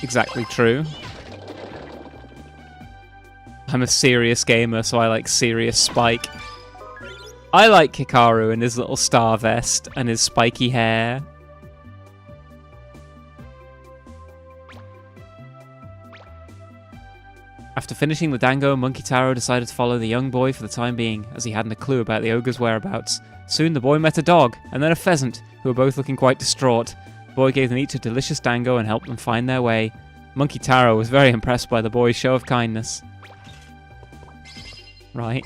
exactly true. I'm a serious gamer, so I like serious Spike. I like Hikaru and his little star vest and his spiky hair. After finishing the dango, Monkey Taro decided to follow the young boy for the time being, as he hadn't a clue about the ogre's whereabouts. Soon the boy met a dog, and then a pheasant, who were both looking quite distraught. The boy gave them each a delicious dango and helped them find their way. Monkey Taro was very impressed by the boy's show of kindness. Right.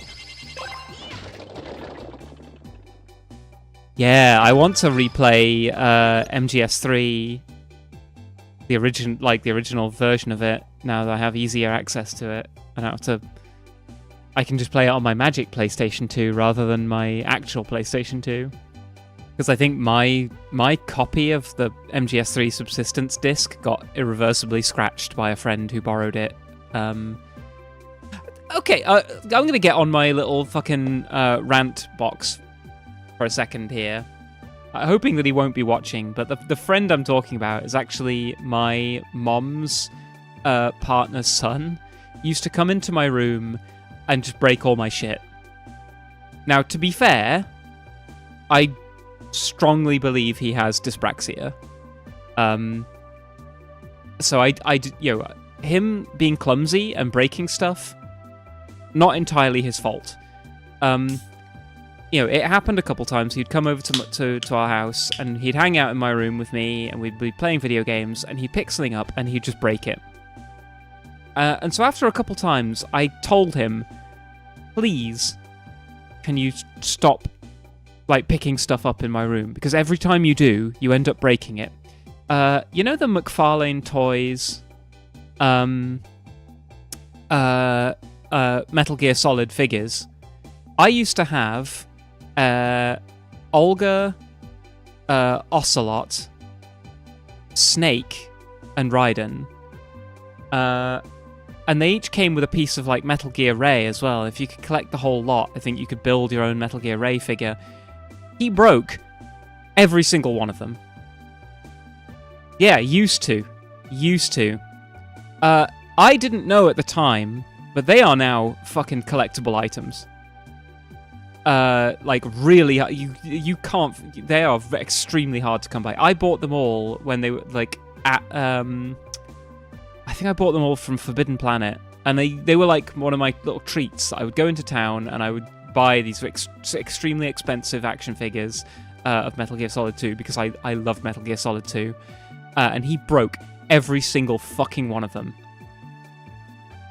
Yeah, I want to replay MGS3, the original version of it. Now that I have easier access to it, I can just play it on my Magic PlayStation 2 rather than my actual PlayStation 2. because I think my copy of the MGS3 Subsistence disc got irreversibly scratched by a friend who borrowed it. Okay, I'm gonna get on my little fucking rant box for a second here, hoping that he won't be watching. But the friend I'm talking about is actually my mom's partner's son. He used to come into my room and just break all my shit. Now, to be fair, I strongly believe he has dyspraxia. So you know, him being clumsy and breaking stuff, not entirely his fault. You know, it happened a couple times. He'd come over to our house and he'd hang out in my room with me and we'd be playing video games and he'd pick something up and he'd just break it. And so after a couple times, I told him, please, can you stop, like, picking stuff up in my room? Because every time you do, you end up breaking it. You know the McFarlane Toys, Metal Gear Solid figures? I used to have Olga, Ocelot, Snake, and Raiden. And they each came with a piece of, like, Metal Gear Ray as well. If you could collect the whole lot, I think you could build your own Metal Gear Ray figure. He broke every single one of them. Yeah, used to. I didn't know at the time, but they are now fucking collectible items. Like, really, you can't... They are extremely hard to come by. I bought them all when they were, like, at... I think I bought them all from Forbidden Planet, and they were like one of my little treats. I would go into town and I would buy these extremely expensive action figures of Metal Gear Solid 2 because I love Metal Gear Solid 2, and he broke every single fucking one of them.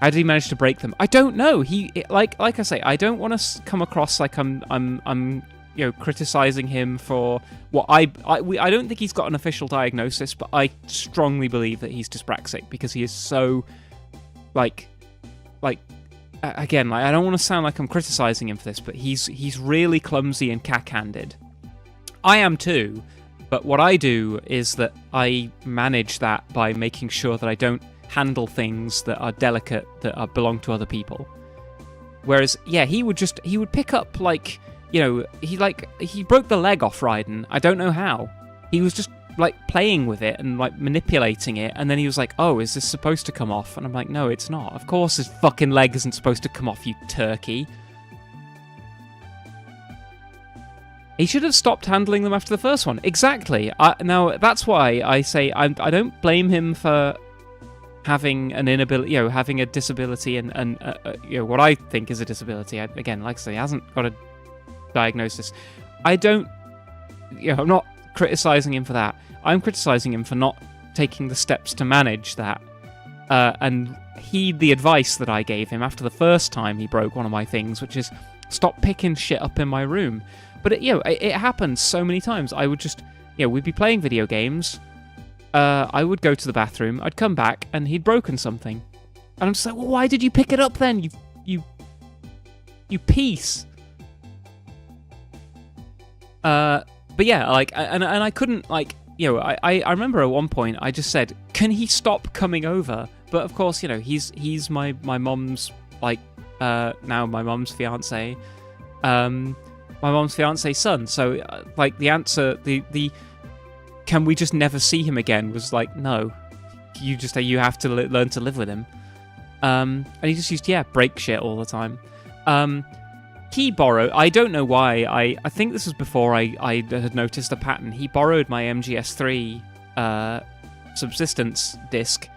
How did he manage to break them? I don't know. Like I say, I don't want to come across like I'm you know, criticizing him for what I don't think he's got an official diagnosis, but I strongly believe that he's dyspraxic because he is so, like again, like, I don't want to sound like I'm criticizing him for this, but he's really clumsy and cack-handed. I am too, but what I do is that I manage that by making sure that I don't handle things that are delicate, that belong to other people. Whereas, yeah, he would pick up, like, you know, he broke the leg off Raiden. I don't know how. He was just, like, playing with it and, like, manipulating it, and then he was like, oh, is this supposed to come off? And I'm like, no, it's not. Of course his fucking leg isn't supposed to come off, you turkey. He should have stopped handling them after the first one. Exactly. Now, that's why I say I don't blame him for having an inability, you know, having a disability and you know, what I think is a disability. Again, like I say, he hasn't got a diagnosis. I don't, you know, I'm not criticizing him for that. I'm criticizing him for not taking the steps to manage that and heed the advice that I gave him after the first time he broke one of my things, which is stop picking shit up in my room. But it happened so many times. I would just, you know, we'd be playing video games. I would go to the bathroom. I'd come back and he'd broken something, and I'm just like, well, why did you pick it up then? You piece. But yeah, like, and I couldn't, like, you know, I remember at one point I just said, can he stop coming over? But of course, you know, he's my mom's, like, now my mom's fiance, my mom's fiance's son. So, like, the answer, the can we just never see him again was like, no, you have to learn to live with him. And he just used to, break shit all the time. He borrowed, I don't know why, I think this was before I had noticed a pattern. He borrowed my MGS3 Subsistence disc,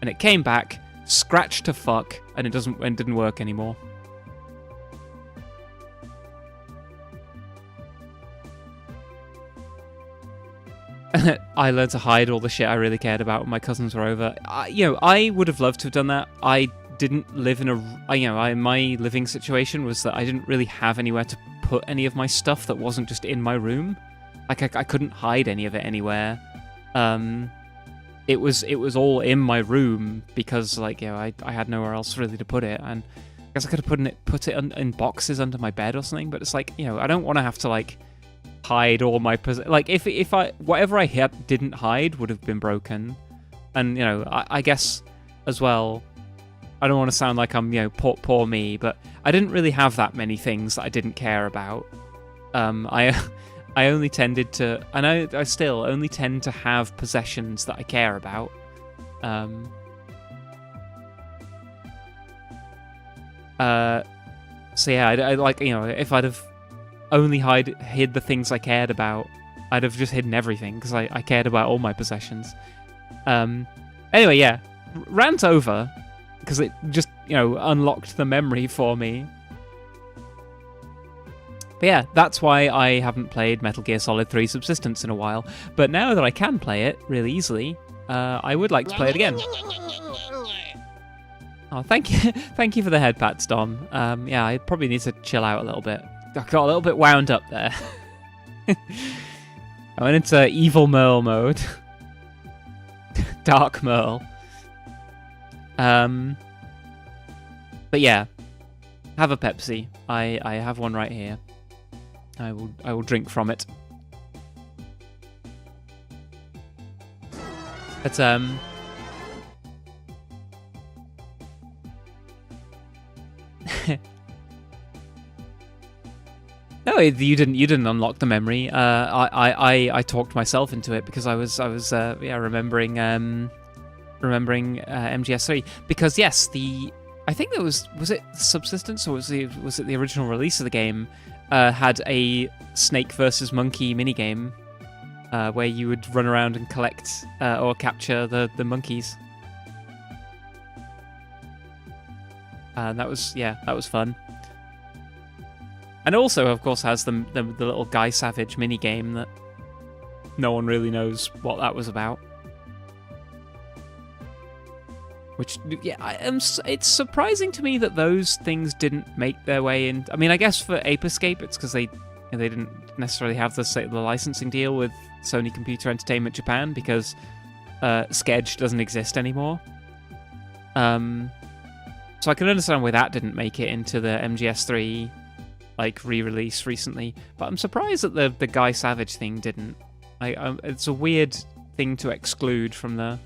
and it came back, scratched to fuck, and it didn't work anymore. I learned to hide all the shit I really cared about when my cousins were over. I would have loved to have done that. I didn't live in my living situation was that I didn't really have anywhere to put any of my stuff that wasn't just in my room. Like, I couldn't hide any of it anywhere. It was all in my room because, like, you know, I had nowhere else really to put it, and I guess I could have put it in boxes under my bed or something. But it's like, you know, I don't want to have to, like, hide all my like if I whatever I didn't hide would have been broken, and I guess as well. I don't want to sound like I'm poor me, but I didn't really have that many things that I didn't care about. I only tended to, and I still only tend to have possessions that I care about. So yeah, I like if I'd have only hid the things I cared about, I'd have just hidden everything because I cared about all my possessions. Anyway, yeah, rant over because it just unlocked the memory for me. But yeah, that's why I haven't played Metal Gear Solid 3 Subsistence in a while. But now that I can play it really easily, I would like to play it again. Oh, thank you, thank you for the head pats, Dom. Yeah, I probably need to chill out a little bit. I got a little bit wound up there. I went into evil Merle mode. Dark Merle. But yeah, have a Pepsi. I have one right here. I will drink from it. But no, you didn't unlock the memory. I talked myself into it because I was remembering MGS3 because yes, I think that was it Subsistence or was it the original release of the game had a snake versus monkey minigame where you would run around and collect or capture the monkeys. That was fun. And it also, of course, has the little Guy Savage minigame that no one really knows what that was about. Which, yeah, it's surprising to me that those things didn't make their way in. I mean, I guess for Ape Escape, it's because they didn't necessarily have the licensing deal with Sony Computer Entertainment Japan because Sketch doesn't exist anymore. So I can understand why that didn't make it into the MGS3 re-release recently, but I'm surprised that the Guy Savage thing didn't. It's a weird thing to exclude from the.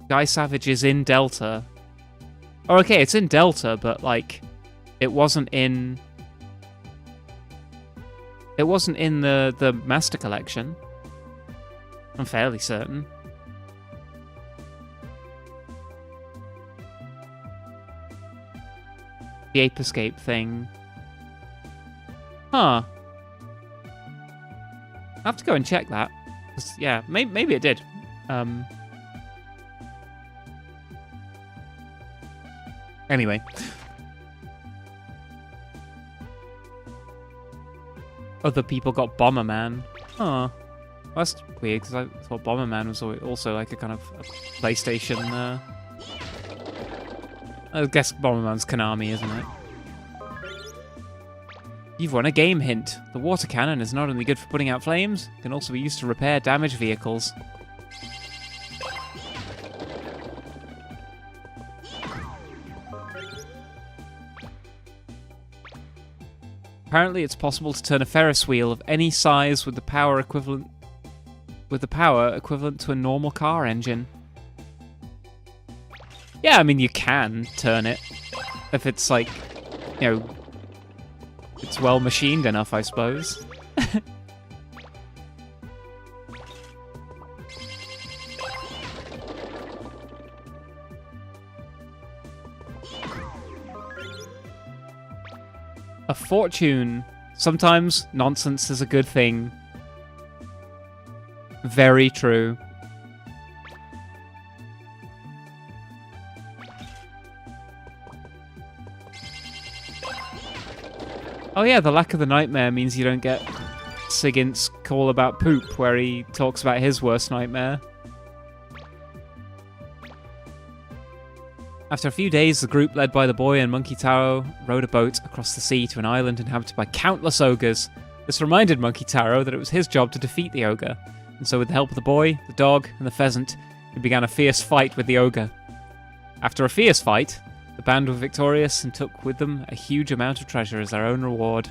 Guy Savage is in Delta. Oh, okay, it's in Delta, but it wasn't in. It wasn't in the Master Collection. I'm fairly certain. The Ape Escape thing. Huh. I have to go and check that. Yeah, maybe it did. Anyway. Other people got Bomberman. Huh. Well, that's weird, because I thought Bomberman was also a kind of a PlayStation... I guess Bomberman's Konami, isn't it? You've won a game hint. The water cannon is not only good for putting out flames, it can also be used to repair damaged vehicles. Apparently it's possible to turn a Ferris wheel of any size with the power equivalent to a normal car engine. Yeah, I mean, you can turn it if it's it's well machined enough, I suppose. A fortune. Sometimes nonsense is a good thing. Very true. Oh yeah, the lack of the nightmare means you don't get Sigint's call about poop, where he talks about his worst nightmare. After a few days, the group led by the boy and Monkey Taro rowed a boat across the sea to an island inhabited by countless ogres. This reminded Monkey Taro that it was his job to defeat the ogre, and so with the help of the boy, the dog, and the pheasant, he began a fierce fight with the ogre. After a fierce fight, The band were victorious and took with them a huge amount of treasure as their own reward.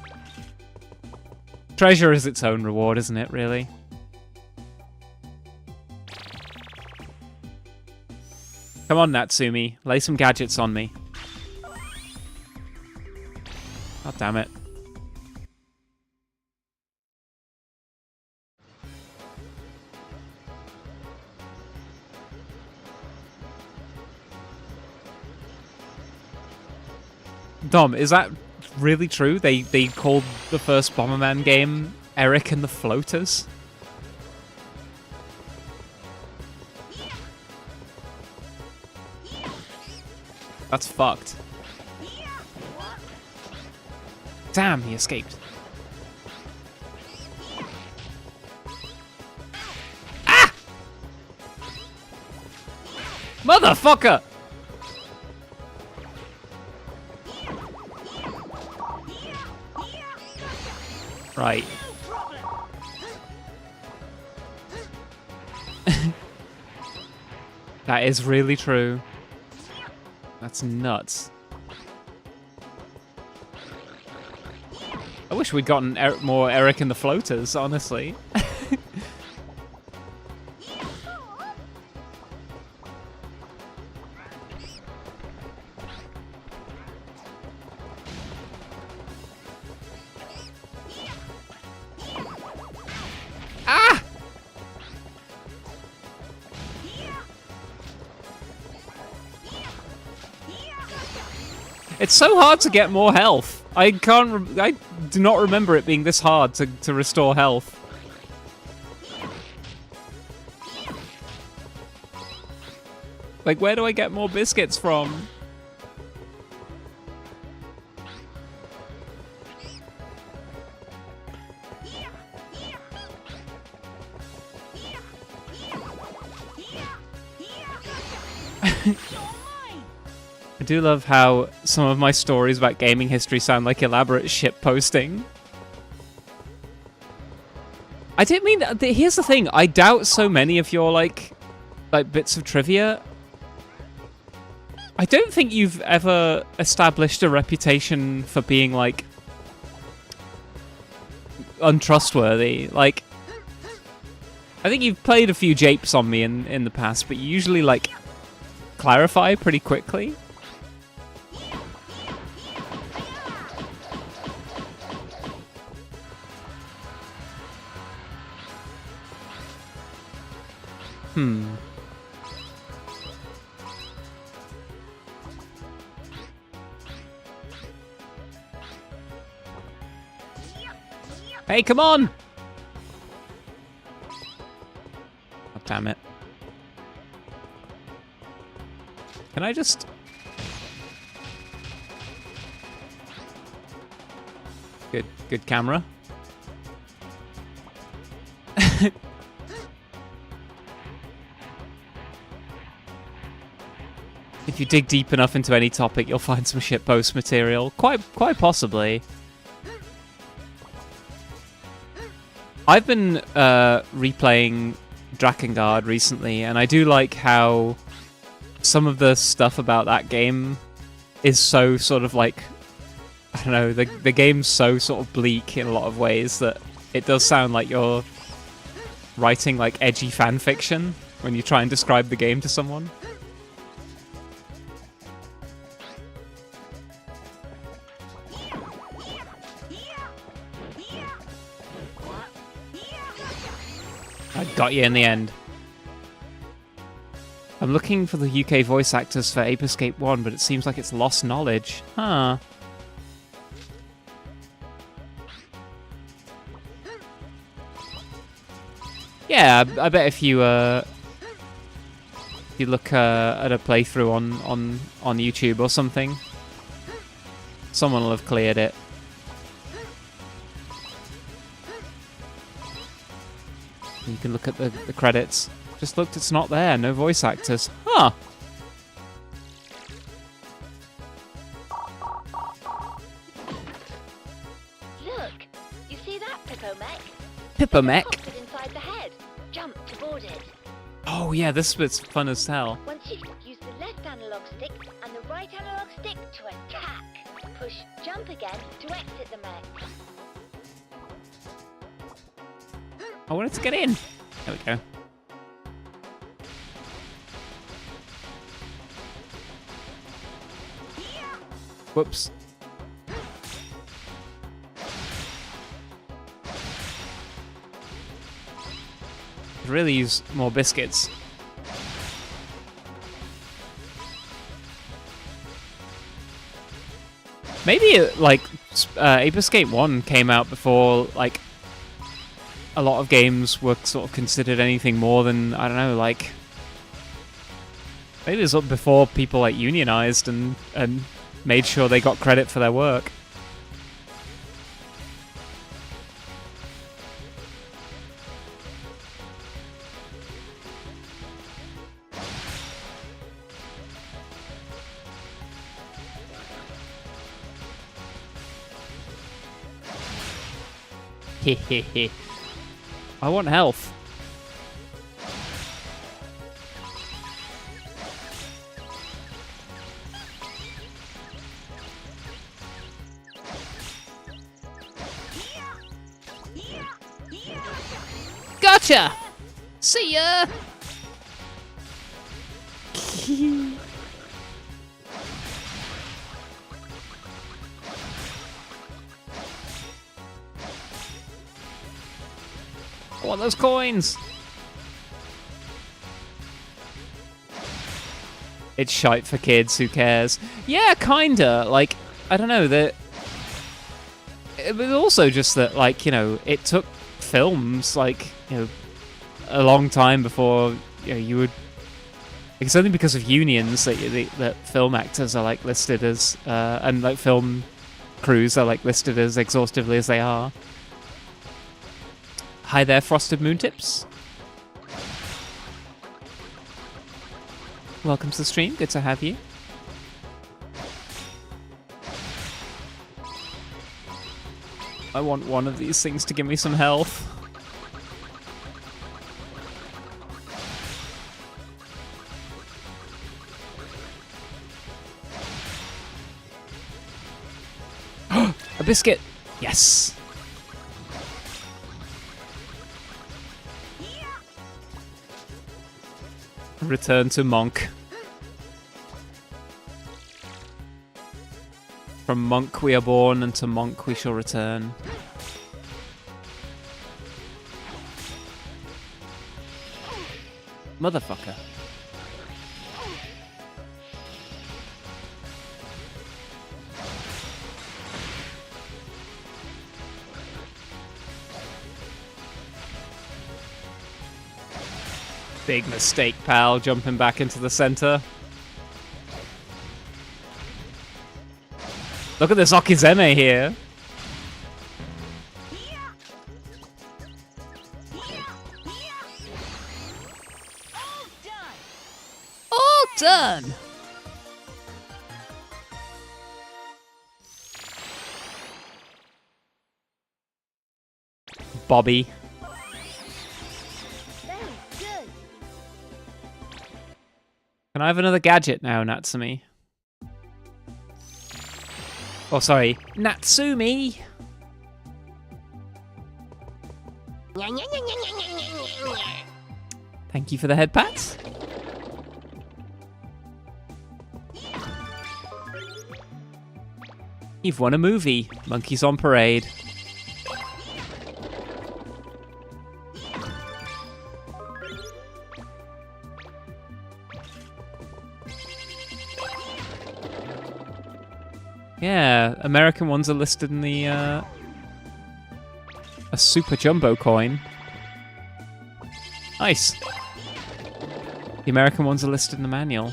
Treasure is its own reward, isn't it, really? Come on, Natsumi. Lay some gadgets on me. God damn it. Dom, is that really true? They called the first Bomberman game Eric and the Floaters? That's fucked. Damn, he escaped. Ah! Motherfucker! Right. That is really true. That's nuts. I wish we'd gotten more Eric and the Floaters, honestly. Ah! It's so hard to get more health. I do not remember it being this hard to restore health. Like, where do I get more biscuits from? I do love how some of my stories about gaming history sound like elaborate shit posting. I didn't mean... Here's the thing. I doubt so many of your, like bits of trivia. I don't think you've ever established a reputation for being, like, untrustworthy. Like, I think you've played a few japes on me in the past, but you usually, like, clarify pretty quickly. Hey, come on! Oh, damn it. Can I just... Good camera. If you dig deep enough into any topic, you'll find some shitpost material. Quite possibly. I've been replaying Drakengard recently, and I do like how some of the stuff about that game is so sort of like... I don't know, the game's so sort of bleak in a lot of ways that it does sound like you're writing like edgy fan fiction when you try and describe the game to someone. I got you in the end. I'm looking for the UK voice actors for Ape Escape 1, but it seems like it's lost knowledge. Huh. Yeah, I bet if you look at a playthrough on YouTube or something, someone will have cleared it. You can look at the credits. Just looked, it's not there. No voice actors. Huh. Look, you see that, Pippo-mech? Pippo-mech? Cockpit inside the head. Jump to board it. Oh yeah, this bit's fun as hell. Once you use the left analog stick and the right analog stick to attack. Push jump again to exit the mech. I wanted to get in. There we go. Whoops. Could really use more biscuits. Maybe Ape Escape 1 came out before like a lot of games were sort of considered anything more than, I don't know, like maybe it was before people like unionized and made sure they got credit for their work. Hehehe. I want health. Gotcha! See ya! I want those coins! It's shite for kids, who cares? Yeah, kinda. Like, I don't know, it was also just that, like, you know, it took films, like, you know, a long time before, you know, you would... It's only because of unions that film actors are, like, listed as, and, like, film crews are, like, listed as exhaustively as they are. Hi there, Frosted Moontips. Welcome to the stream. Good to have you. I want one of these things to give me some health. A biscuit. Yes. Return to Monk. From Monk we are born, and to Monk we shall return. Motherfucker. Big mistake, pal, jumping back into the center. Look at this Okizeme here. All done! Bobby. Can I have another gadget now, Natsumi? Oh, sorry. Natsumi! Thank you for the head pats. You've won a movie. Monkeys on Parade. Yeah, American ones are listed in the, a super jumbo coin. Nice. The American ones are listed in the manual.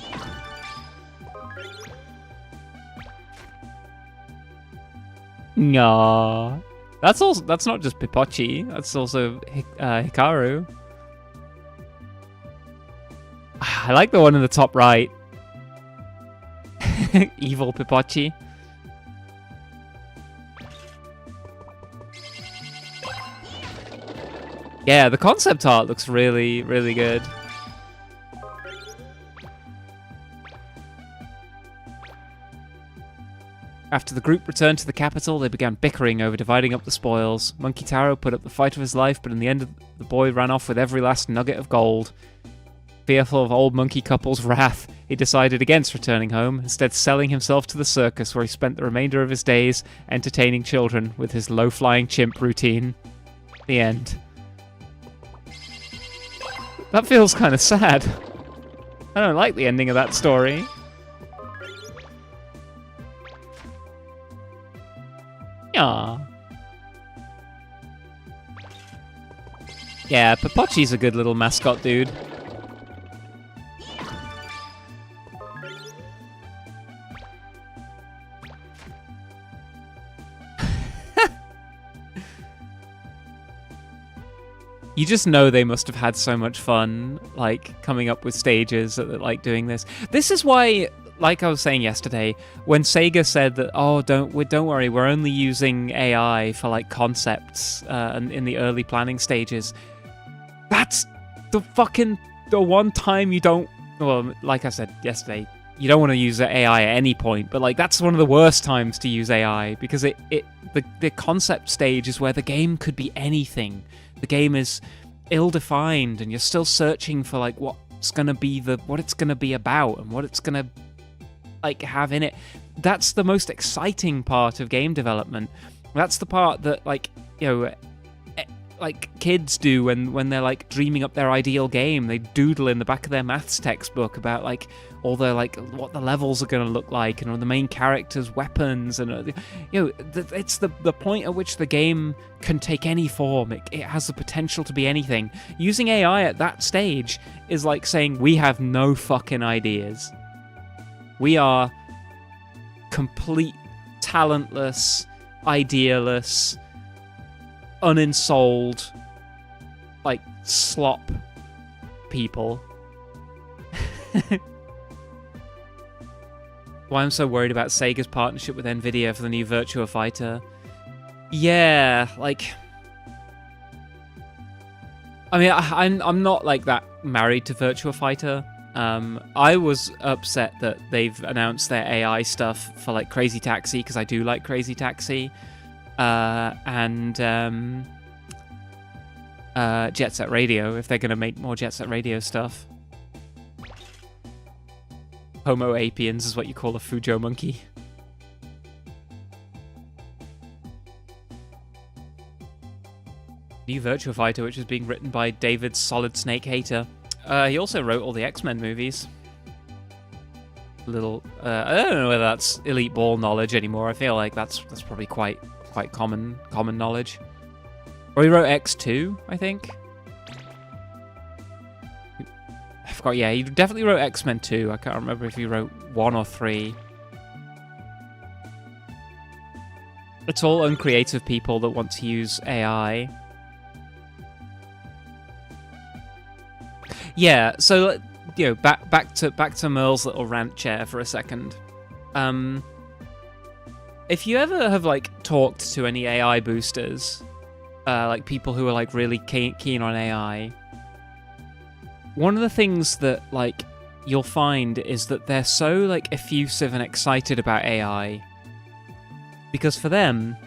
Nah. That's also, that's not just Pipochi, that's also Hikaru. I like the one in the top right. Evil Pipochi. Yeah, the concept art looks really, really good. After the group returned to the capital, they began bickering over dividing up the spoils. Monkey Taro put up the fight of his life, but in the end, the boy ran off with every last nugget of gold. Fearful of old monkey couple's wrath, he decided against returning home, instead selling himself to the circus, where he spent the remainder of his days entertaining children with his low-flying chimp routine. The end. That feels kind of sad. I don't like the ending of that story. Aww. Yeah, Popochi's a good little mascot dude. You just know they must have had so much fun, like, coming up with stages that like doing this. This is why, like I was saying yesterday, when Sega said that, oh, don't worry, we're only using AI for like concepts in the early planning stages. That's the one time you don't. Well, like I said yesterday, you don't want to use AI at any point, but like that's one of the worst times to use AI because the concept stage is where the game could be anything. The game is ill-defined, and you're still searching for like what it's gonna be about and what it's gonna like have in it. That's the most exciting part of game development. That's the part that like like kids do when they're like dreaming up their ideal game. They doodle in the back of their maths textbook about like all the like what the levels are going to look like and all the main characters' weapons, and it's the point at which the game can take any form. It has the potential to be anything. Using AI at that stage is like saying we have no fucking ideas. We are complete talentless, idealess, unensouled, like, slop people. Why I'm so worried about Sega's partnership with Nvidia for the new Virtua Fighter. Yeah, like, I mean, I'm not like that married to Virtua Fighter. I was upset that they've announced their AI stuff for like Crazy Taxi, because I do like Crazy Taxi. And Jet Set Radio, if they're going to make more Jet Set Radio stuff. Homo Apians is what you call a Fujo monkey. New Virtua Fighter, which is being written by David Solid Snake Hater. He also wrote all the X-Men movies. I don't know whether that's Elite Ball knowledge anymore. I feel like that's probably quite common knowledge. Or he wrote X2, I think. I forgot. Yeah, he definitely wrote X-Men 2. I can't remember if he wrote 1 or 3. It's all uncreative people that want to use AI. Yeah, so back to Merle's little rant chair for a second. If you ever have like talked to any AI boosters, like people who are like really keen on AI, one of the things that like you'll find is that they're so like effusive and excited about AI, because for them,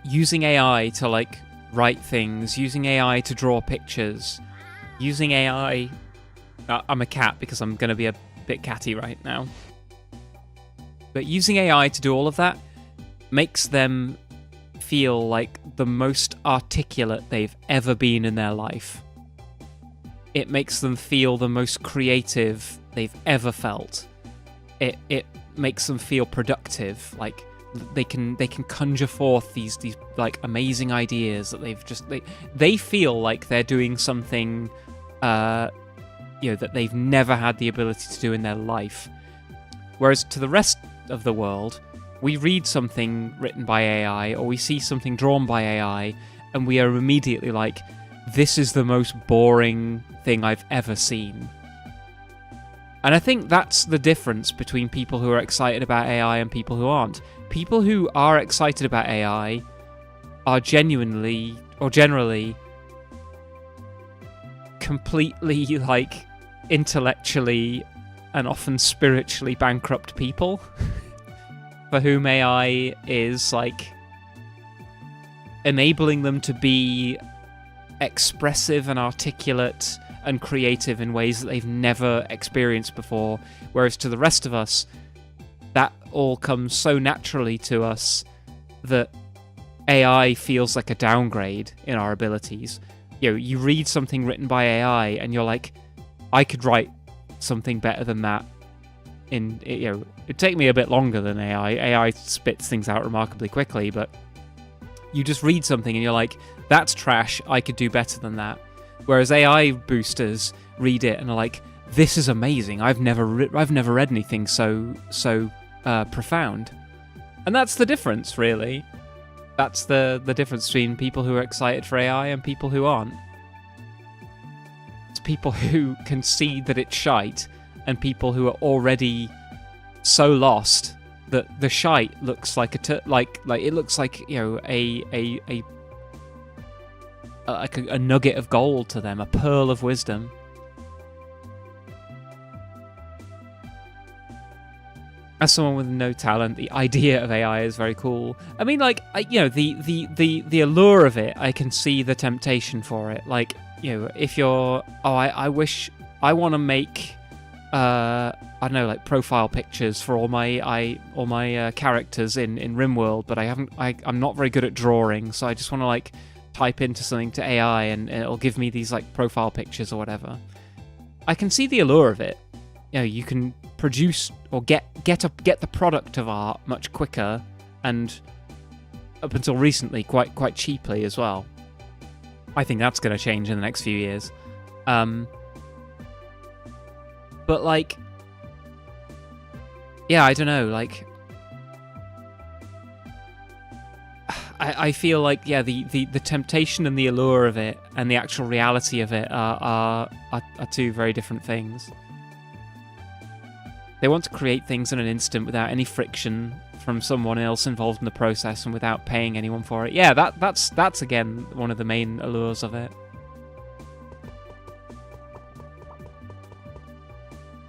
using AI to like write things, using AI to draw pictures, using AI... I'm a cat because I'm going to be a bit catty right now. But using AI to do all of that makes them feel like the most articulate they've ever been in their life. It makes them feel the most creative they've ever felt. It makes them feel productive, like they can conjure forth these like amazing ideas that they feel like they're doing something that they've never had the ability to do in their life. Whereas to the rest of the world, we read something written by AI or we see something drawn by AI and we are immediately like, this is the most boring thing I've ever seen. And I think that's the difference between people who are excited about AI and people who aren't. People who are excited about AI are genuinely or generally completely like intellectually and often spiritually bankrupt people. for whom AI is like enabling them to be expressive and articulate and creative in ways that they've never experienced before, whereas to the rest of us, that all comes so naturally to us that AI feels like a downgrade in our abilities. You know, you read something written by AI and you're like, I could write something better than that. It'd take me a bit longer than AI. AI spits things out remarkably quickly, but you just read something and you're like, that's trash, I could do better than that. Whereas AI boosters read it and are like, this is amazing, I've never read anything so profound. And that's the difference, really. That's the difference between people who are excited for AI and people who aren't. It's people who can see that it's shite and people who are already so lost that the shite looks like it looks like, you know, a nugget of gold to them, a pearl of wisdom. As someone with no talent, the idea of AI is very cool. I mean, like, the allure of it, I can see the temptation for it. Like, you know, if you're, I want to make, I don't know, like profile pictures for all my characters in RimWorld, but I'm not very good at drawing, so I just want to like type into something to AI and it'll give me these like profile pictures or whatever. I can see the allure of it. You know, you can produce or get the product of art much quicker and up until recently quite cheaply as well. I think that's going to change in the next few years. But like, yeah, I don't know, like I feel like, yeah, the temptation and the allure of it and the actual reality of it are two very different things. They want to create things in an instant without any friction from someone else involved in the process and without paying anyone for it. Yeah, that's again one of the main allures of it.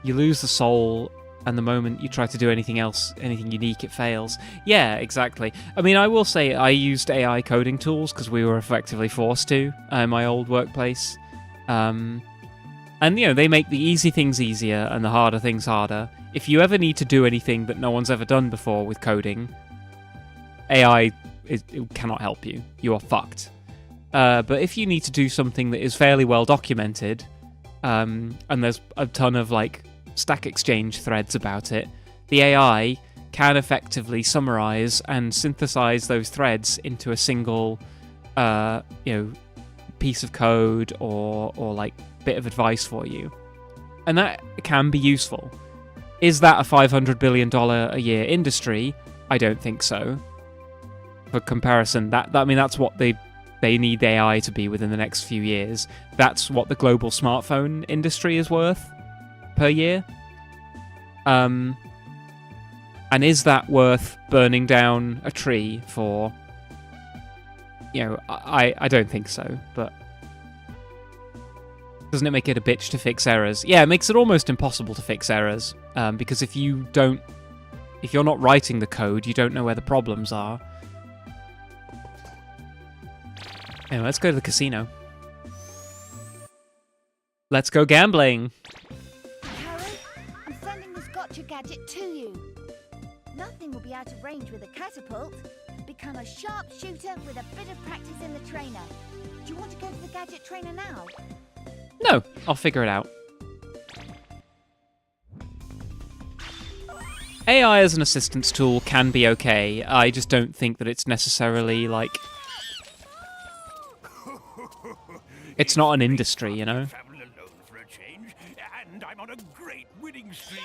You lose the soul, and the moment you try to do anything else, anything unique, it fails. Yeah, exactly. I mean, I will say I used AI coding tools because we were effectively forced to in my old workplace. And, you know, they make the easy things easier and the harder things harder. If you ever need to do anything that no one's ever done before with coding, AI it cannot help you. You are fucked. But if you need to do something that is fairly well documented, and there's a ton of, like, Stack Exchange threads about it, the AI can effectively summarize and synthesize those threads into a single, piece of code or like bit of advice for you, and that can be useful. Is that a $500 billion a year industry? I don't think so. For comparison, that's what they need AI to be within the next few years. That's what the global smartphone industry is worth per year. And is that worth burning down a tree for? You know, I don't think so, but doesn't it make it a bitch to fix errors? Yeah, it makes it almost impossible to fix errors, because if you're not writing the code, you don't know where the problems are. Anyway, let's go to the casino. Let's go gambling. Harry, I'm sending this gotcha gadget to you. Nothing will be out of range with a catapult. Become a sharpshooter with a bit of practice in the trainer. Do you want to go to the gadget trainer now? No, I'll figure it out. AI as an assistance tool can be okay. I just don't think that it's necessarily, like... It's not an industry, you know? Travel alone for a change, and I'm on a great winning streak.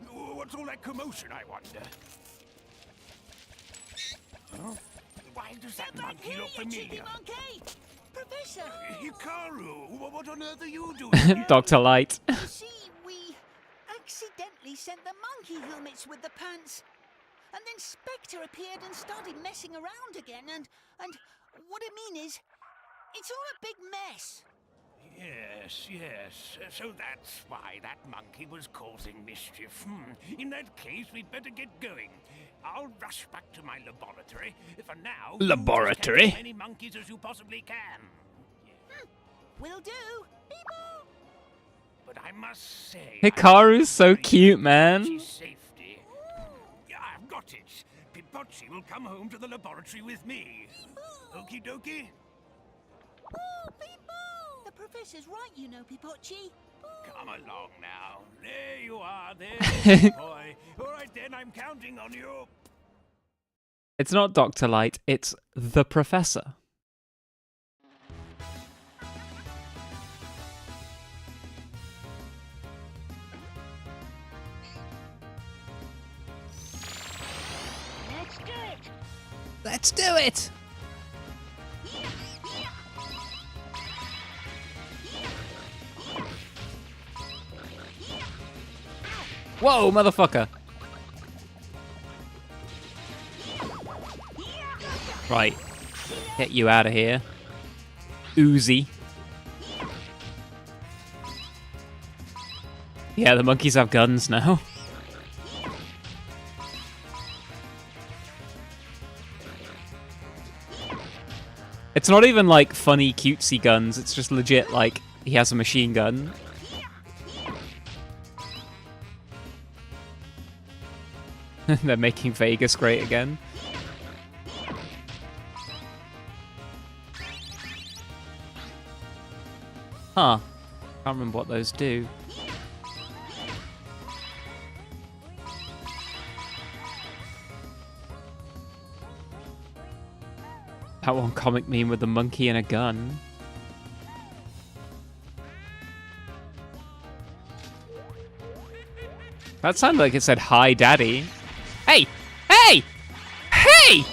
What's all that commotion, I wonder? Huh? Why does that monkey look familiar? Professor! Hikaru, what on earth are you doing here? Dr. Light. You see, we accidentally sent the monkey helmets with the pants. And then Spectre appeared and started messing around again, and what I mean is, it's all a big mess. Yes, yes. So that's why that monkey was causing mischief. In that case, we'd better get going. I'll rush back to my laboratory. For now, you just Laboratory? catch as many monkeys as you possibly can. Will do. Beep-boop. But I must say, Hikaru's so cute, man. Pipotchi's safety. Yeah, I've got it. Pipotchi will come home to the laboratory with me. Okie dokie. Ooh, beep-boop. The professor's right, you know, Pipotchi. Come along now. There you are. There's the boy. All right then, I'm counting on you. It's not Dr. Light, it's the Professor. Let's do it. Let's do it! Whoa, motherfucker! Right. Get you out of here. Uzi. Yeah, the monkeys have guns now. It's not even like funny cutesy guns, it's just legit like he has a machine gun. They're making Vegas great again. Huh. Can't remember what those do. That one comic meme with the monkey and a gun. That sounded like it said, "Hi, Daddy." Hey! Hey! Hey!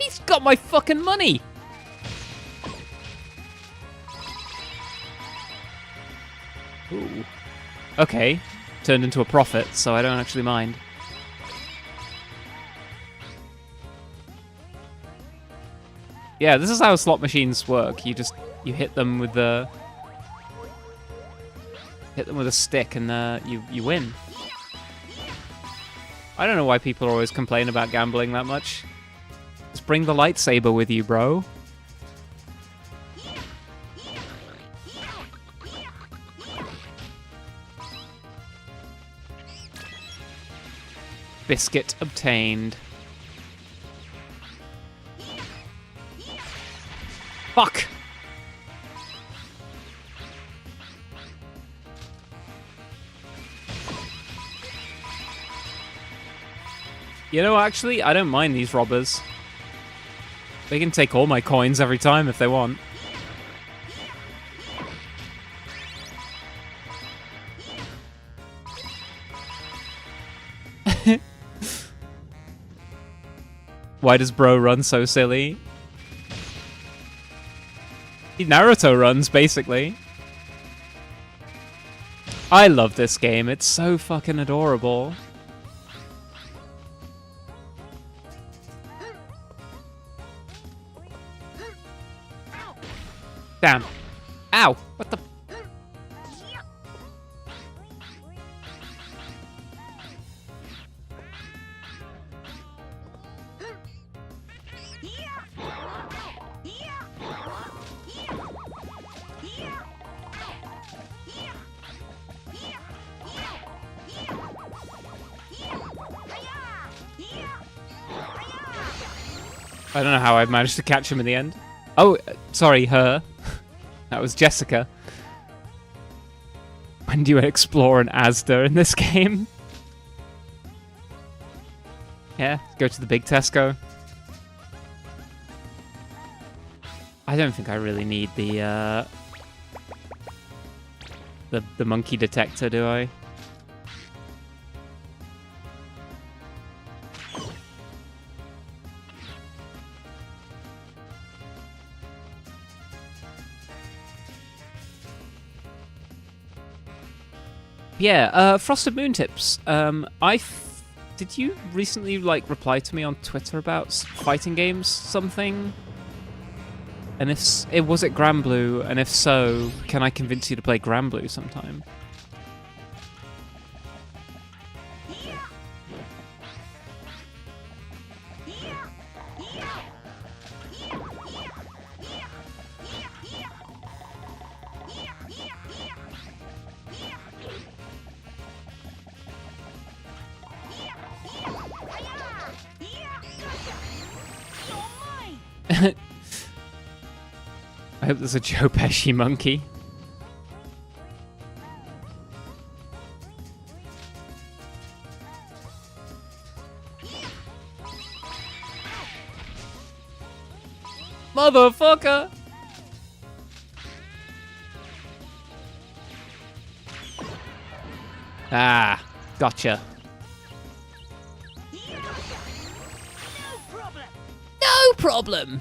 He's got my fucking money! Ooh. Okay. Turned into a prophet, so I don't actually mind. Yeah, this is how slot machines work. You hit them with a stick and you win. I don't know why people always complain about gambling that much. Just bring the lightsaber with you, bro. Biscuit obtained. Fuck! You know, actually, I don't mind these robbers. They can take all my coins every time if they want. Why does bro run so silly? He Naruto runs, basically. I love this game. It's so fucking adorable. Damn. Ow! What the... I don't know how I managed to catch him in the end. Oh, sorry, her. That was Jessica. When do you explore an Asda in this game? Yeah, go to the big Tesco. I don't think I really need the monkey detector, do I? Yeah, Frosted Moon Tips. Did you recently, like, reply to me on Twitter about fighting games something? And was it Granblue? And if so, can I convince you to play Granblue sometime? I hope there's a Joe Pesci monkey. Motherfucker! Ah, gotcha. No problem!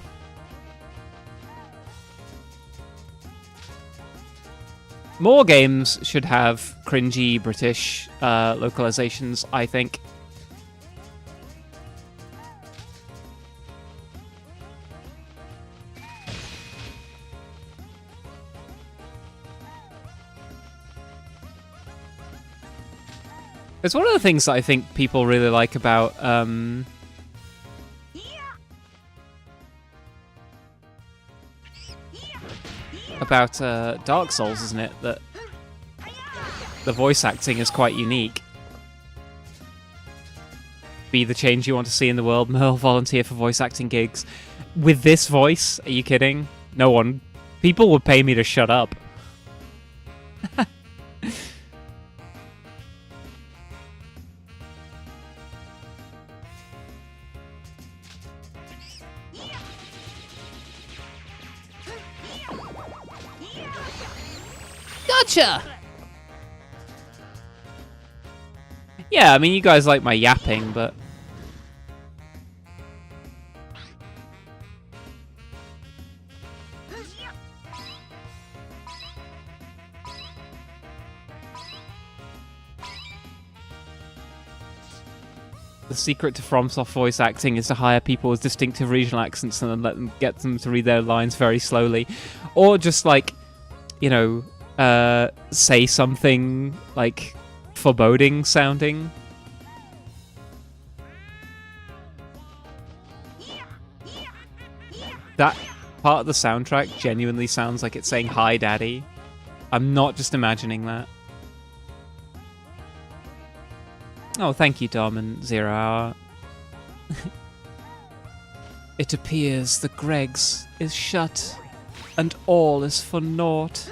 More games should have cringy British localizations, I think. It's one of the things that I think people really like about Dark Souls, isn't it? That the voice acting is quite unique. Be the change you want to see in the world. Merle, volunteer for voice acting gigs. With this voice? Are you kidding? No one. People would pay me to shut up. Gotcha! Yeah, I mean, you guys like my yapping, but... The secret to FromSoft voice acting is to hire people with distinctive regional accents and then let them get them to read their lines very slowly. Or just, like, you know, say something, like, foreboding sounding. That part of the soundtrack genuinely sounds like it's saying, "Hi, Daddy." I'm not just imagining that. Oh, thank you, Dom and Zero Hour. It appears the Greg's is shut, and all is for naught.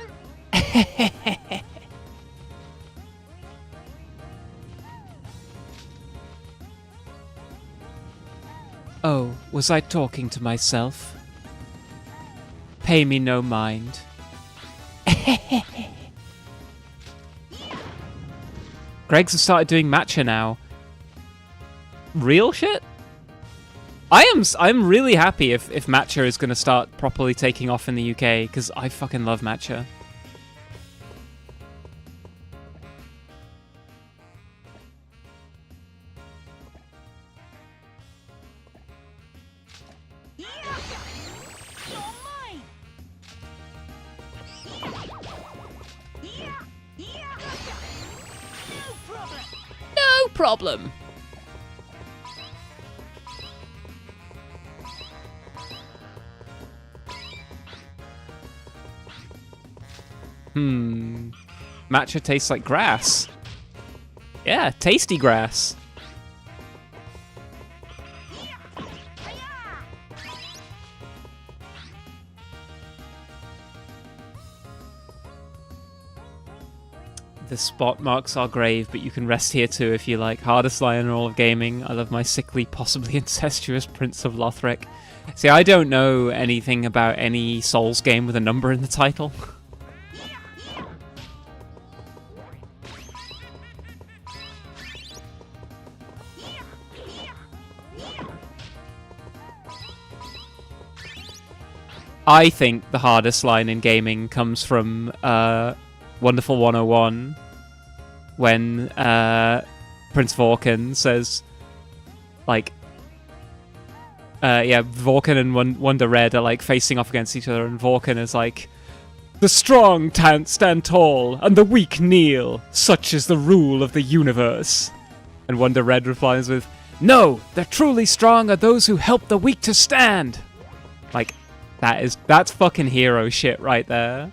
Oh, was I talking to myself? Pay me no mind. Greg's have started doing matcha now. Real shit? I'm really happy if matcha is going to start properly taking off in the UK, because I fucking love matcha. No problem. Matcha tastes like grass. Yeah, tasty grass. The spot marks our grave, but you can rest here too if you like. Hardest lion in all of gaming. I love my sickly, possibly incestuous Prince of Lothric. See, I don't know anything about any Souls game with a number in the title. I think the hardest line in gaming comes from Wonderful 101 when Prince Vorken says, like, yeah, Vorkan and Wonder Red are like facing off against each other, and Vorkan is like, "The strong stand tall, and the weak kneel. Such is the rule of the universe." And Wonder Red replies with, "No, the truly strong are those who help the weak to stand." Like, that's fucking hero shit right there.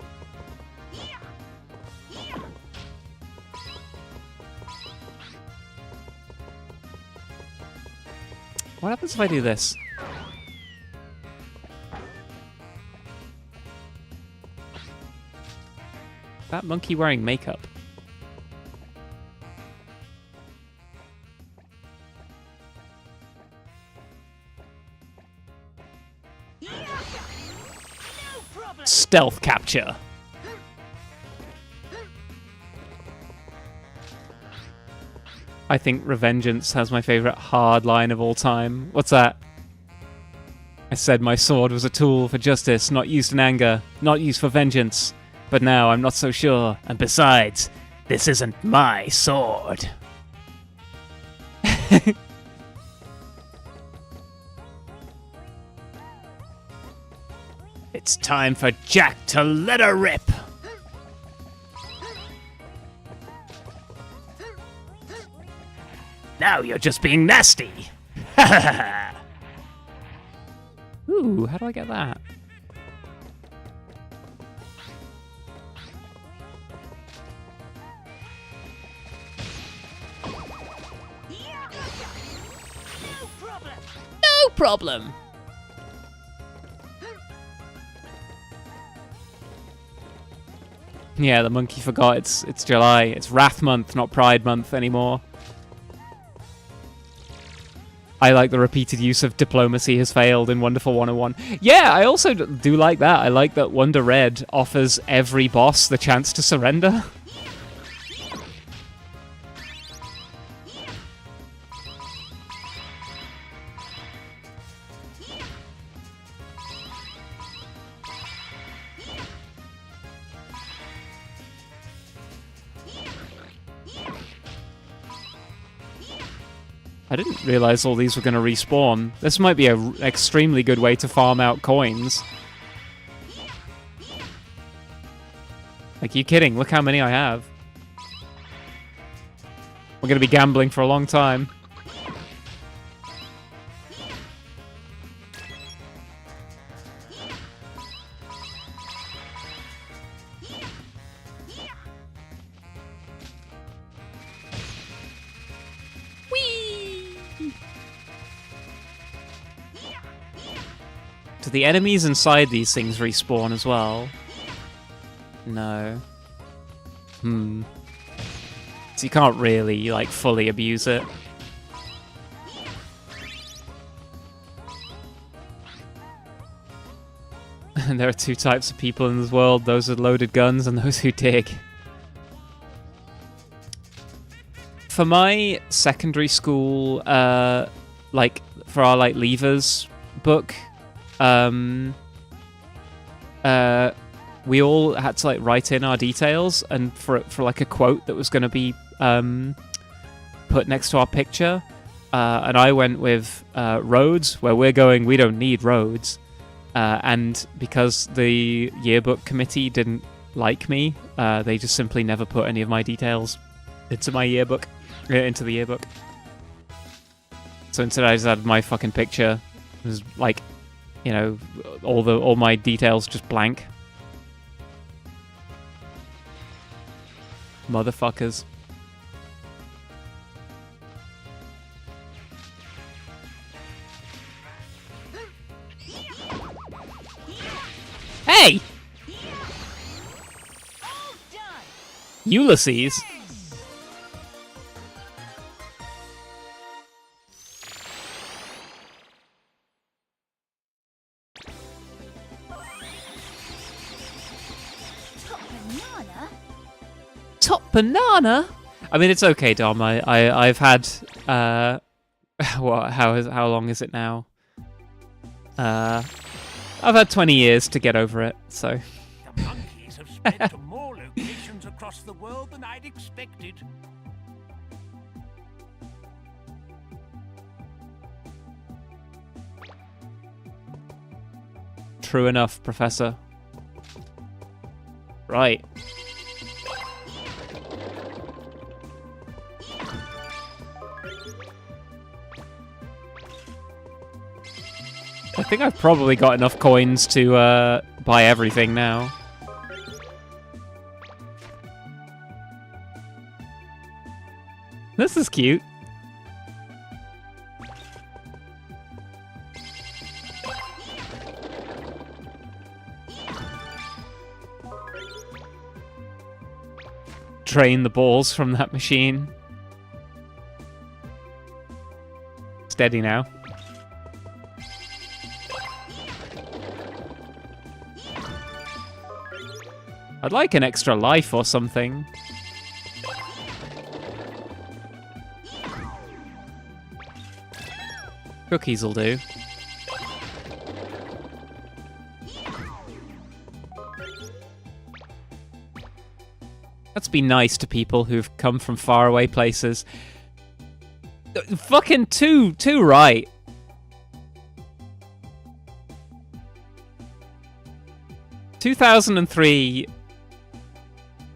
What happens if I do this? That monkey wearing makeup. Stealth capture. I think Revengeance has my favorite hard line of all time. What's that? I said my sword was a tool for justice, not used in anger, not used for vengeance. But now I'm not so sure, and besides, this isn't my sword. It's time for Jack to let her rip. Now you're just being nasty. Ooh, how do I get that? No problem. Yeah, the monkey forgot it's July. It's Wrath Month, not Pride Month anymore. I like the repeated use of diplomacy has failed in Wonderful 101. Yeah, I also do like that. I like that Wonder Red offers every boss the chance to surrender. I didn't realize all these were going to respawn. This might be an extremely good way to farm out coins. Like, you kidding? Look how many I have. We're going to be gambling for a long time. Do the enemies inside these things respawn as well? No. So you can't really, like, fully abuse it. And there are two types of people in this world, those with loaded guns and those who dig. For my secondary school, like, for our, like, leavers book, we all had to like write in our details, and for like a quote that was going to be put next to our picture, and I went with roads. Where we're going, we don't need roads, and because the yearbook committee didn't like me, they just simply never put any of my details into my yearbook, into the yearbook. So instead, I just had my fucking picture. It was like, you know, all my details just blank. Motherfuckers. Hey! Ulysses? Top banana? I mean, it's okay, Dom. I've had what? How long is it now? I've had 20 years to get over it. So. The monkeys have spread to more locations across the world than I'd expected. true enough, Professor. Right. I think I've probably got enough coins to buy everything now. This is cute. Drain the balls from that machine. Steady now. I'd like an extra life or something. Cookies'll do. Let's be nice to people who've come from faraway places. Fucking too right. ...2003...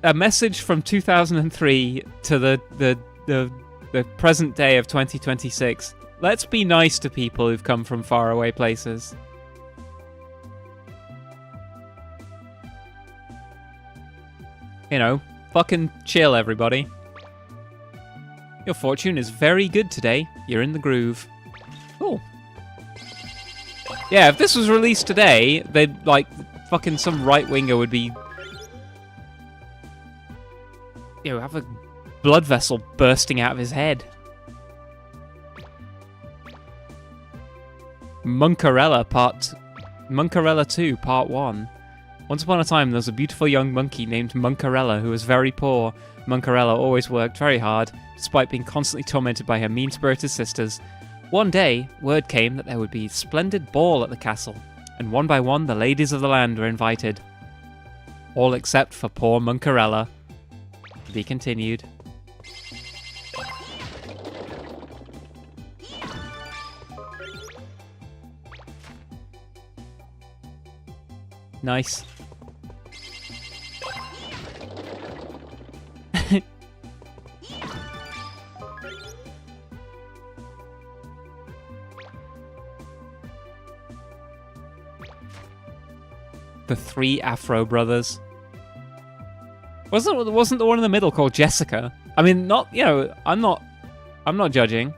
A message from 2003 to the present day of 2026. Let's be nice to people who've come from faraway places. You know, fucking chill, everybody. Your fortune is very good today. You're in the groove. Cool. Yeah, if this was released today, they'd, like, fucking some right-winger would be... You know, have a blood vessel bursting out of his head. Monkarella 2, Part 1. Once upon a time, there was a beautiful young monkey named Monkarella who was very poor. Monkarella always worked very hard, despite being constantly tormented by her mean-spirited sisters. One day, word came that there would be a splendid ball at the castle, and one by one the ladies of the land were invited. All except for poor Monkarella. To be continued. Nice. The three Afro brothers. Wasn't the one in the middle called Jessica? I mean, not, you know, I'm not judging.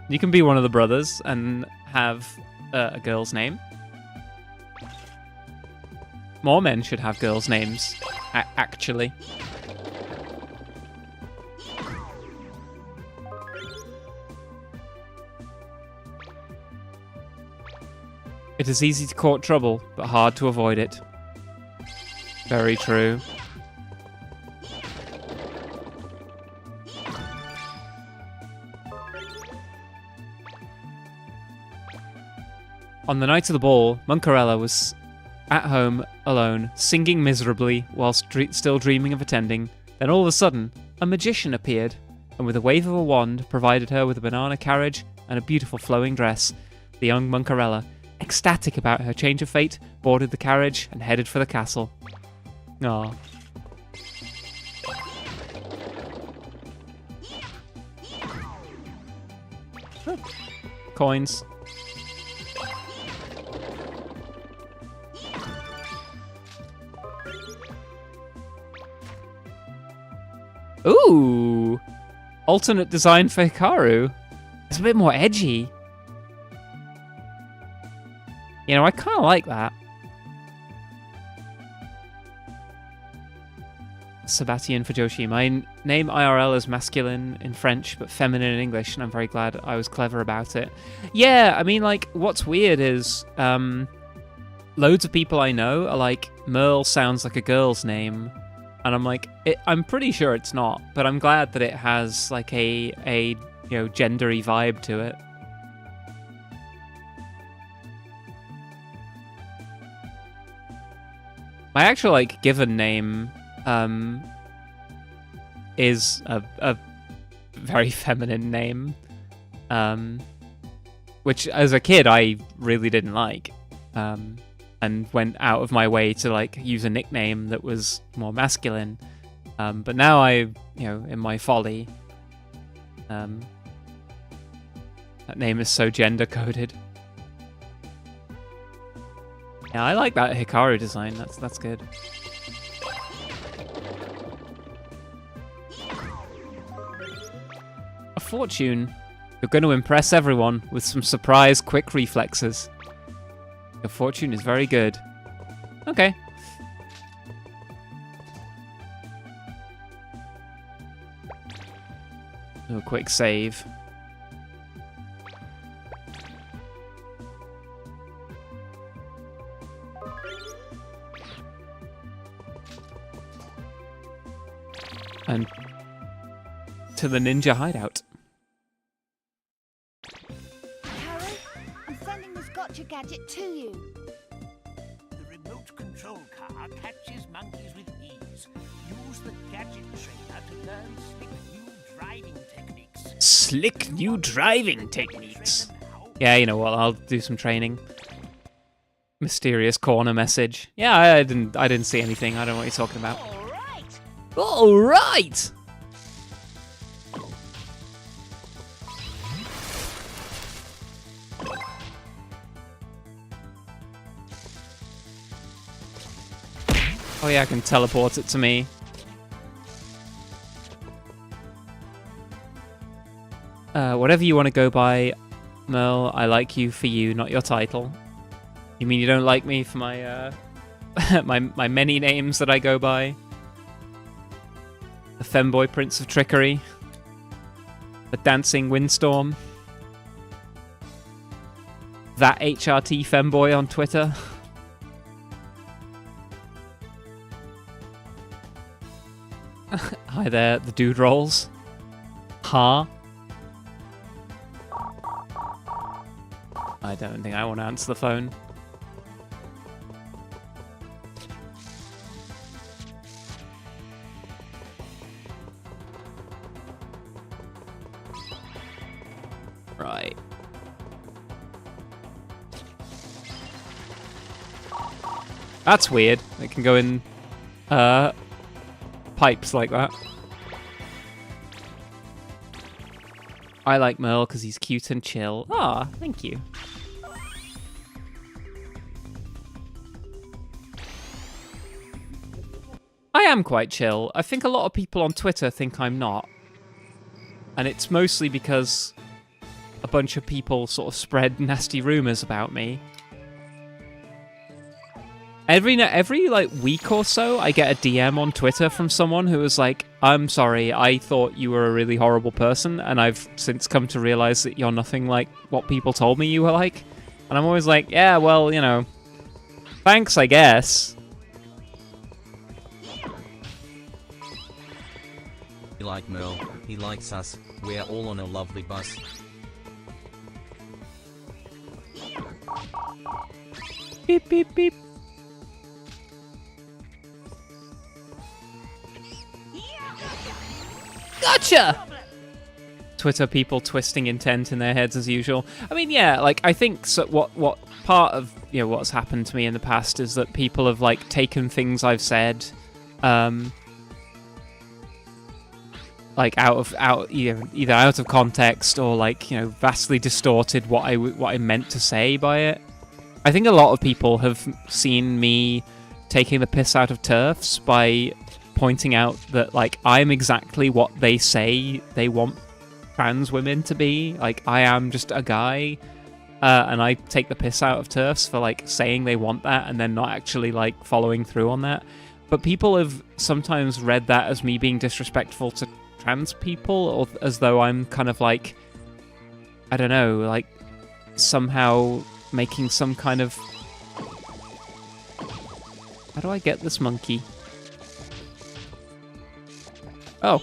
You can be one of the brothers and have a girl's name. More men should have girls' names, actually. It is easy to court trouble, but hard to avoid it. Very true. On the night of the ball, Monkarella was at home alone, singing miserably whilst still dreaming of attending. Then all of a sudden, a magician appeared, and with a wave of a wand, provided her with a banana carriage and a beautiful flowing dress. The young Monkarella, ecstatic about her change of fate, boarded the carriage and headed for the castle. Aww. Coins. Ooh! Alternate design for Hikaru. It's a bit more edgy. You know, I kind of like that. Sabatian Fujoshi. My name IRL is masculine in French, but feminine in English, and I'm very glad I was clever about it. Yeah, I mean, like, what's weird is, loads of people I know are like, Merle sounds like a girl's name, and I'm like, I'm pretty sure it's not, but I'm glad that it has, like, a you know, gendery vibe to it. My actual, like, given name is a very feminine name, which as a kid I really didn't like. and went out of my way to like use a nickname that was more masculine. But now in my folly, that name is so gender coded. Yeah, I like that Hikaru design. That's good. A fortune. You're going to impress everyone with some surprise quick reflexes. Your fortune is very good. Okay. Do a quick save. And to the ninja hideout. Hikaru, I'm sending this gotcha gadget to you. The remote control car catches monkeys with ease. Use the gadget trainer to learn slick new driving techniques. Slick new driving techniques. Yeah, you know what? I'll do some training. Mysterious corner message. Yeah, I didn't see anything. I don't know what you're talking about. All right. Oh yeah, I can teleport it to me. Whatever you want to go by, Merle, I like you for you, not your title. You mean you don't like me for my my many names that I go by? The femboy prince of trickery. The dancing windstorm. That HRT femboy on Twitter. Hi there, the dude rolls. Huh? I don't think I want to answer the phone. Right. That's weird. It can go in pipes like that. I like Merle because he's cute and chill. Ah, thank you. I am quite chill. I think a lot of people on Twitter think I'm not. And it's mostly because a bunch of people sort of spread nasty rumors about me. Every like week or so, I get a DM on Twitter from someone who was like, "I'm sorry, I thought you were a really horrible person, and I've since come to realize that you're nothing like what people told me you were like." And I'm always like, "Yeah, well, you know, thanks, I guess." You like Merle, he likes us, we're all on a lovely bus. Beep, beep, beep. Gotcha! Twitter people twisting intent in their heads as usual. I mean, yeah, like, I think so what part of, you know, what's happened to me in the past is that people have, like, taken things I've said, like, either out of context or, like, you know, vastly distorted what I meant to say by it. I think a lot of people have seen me taking the piss out of TERFs by pointing out that, like, I'm exactly what they say they want trans women to be. Like, I am just a guy, and I take the piss out of TERFs for, like, saying they want that and then not actually, like, following through on that. But people have sometimes read that as me being disrespectful to trans people, or as though I'm kind of, like, I don't know, like, somehow making some kind of... How do I get this monkey? Oh.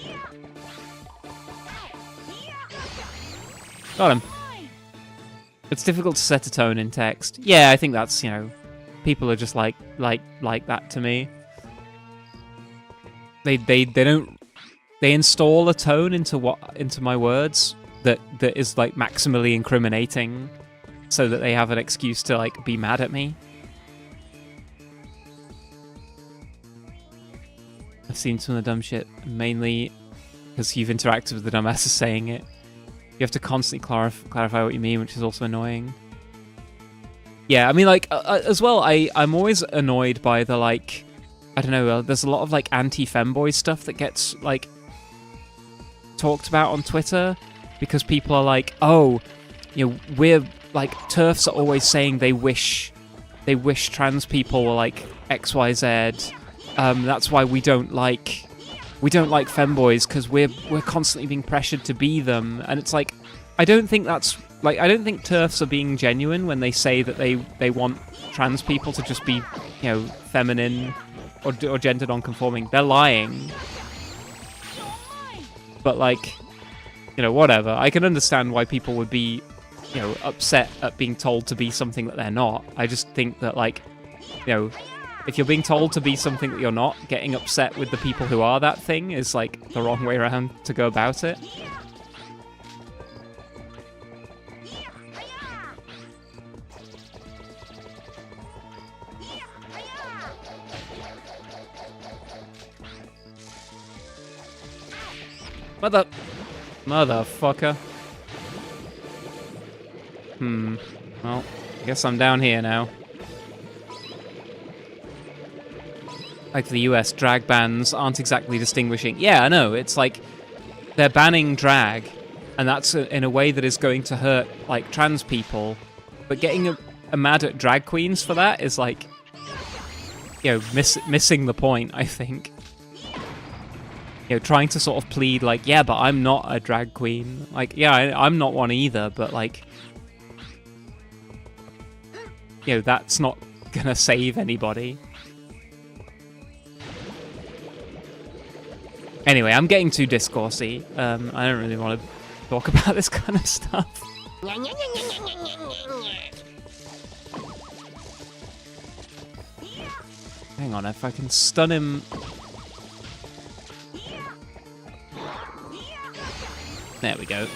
Got him. It's difficult to set a tone in text. Yeah, I think that's, you know, people are just like that to me. They don't, they install a tone into my words that is, like, maximally incriminating so that they have an excuse to like be mad at me. I've seen some of the dumb shit, mainly because you've interacted with the dumbasses saying it. You have to constantly clarify what you mean, which is also annoying. Yeah, I mean, like, as well, I'm always annoyed by the, like, I don't know, there's a lot of, like, anti-femboy stuff that gets, like, talked about on Twitter, because people are like, oh, you know, we're, like, TERFs are always saying they wish trans people were, like, XYZ. That's why we don't like femboys, because we're constantly being pressured to be them. And it's like, I don't think TERFs are being genuine when they say that they want trans people to just be, you know, feminine or gender non-conforming. They're lying. But, like, you know, whatever. I can understand why people would be, you know, upset at being told to be something that they're not. I just think that, like, you know, if you're being told to be something that you're not, getting upset with the people who are that thing is, like, the wrong way around to go about it. Motherfucker. Well, I guess I'm down here now. Like the US, drag bans aren't exactly distinguishing. Yeah, I know. It's like they're banning drag, and that's in a way that is going to hurt, like, trans people. But getting a mad at drag queens for that is, like, you know, missing the point, I think. You know, trying to sort of plead, like, yeah, but I'm not a drag queen. Like, yeah, I'm not one either, but, like, you know, that's not gonna save anybody. Anyway, I'm getting too discoursey. I don't really want to talk about this kind of stuff. Hang on, if I can stun him... There we go.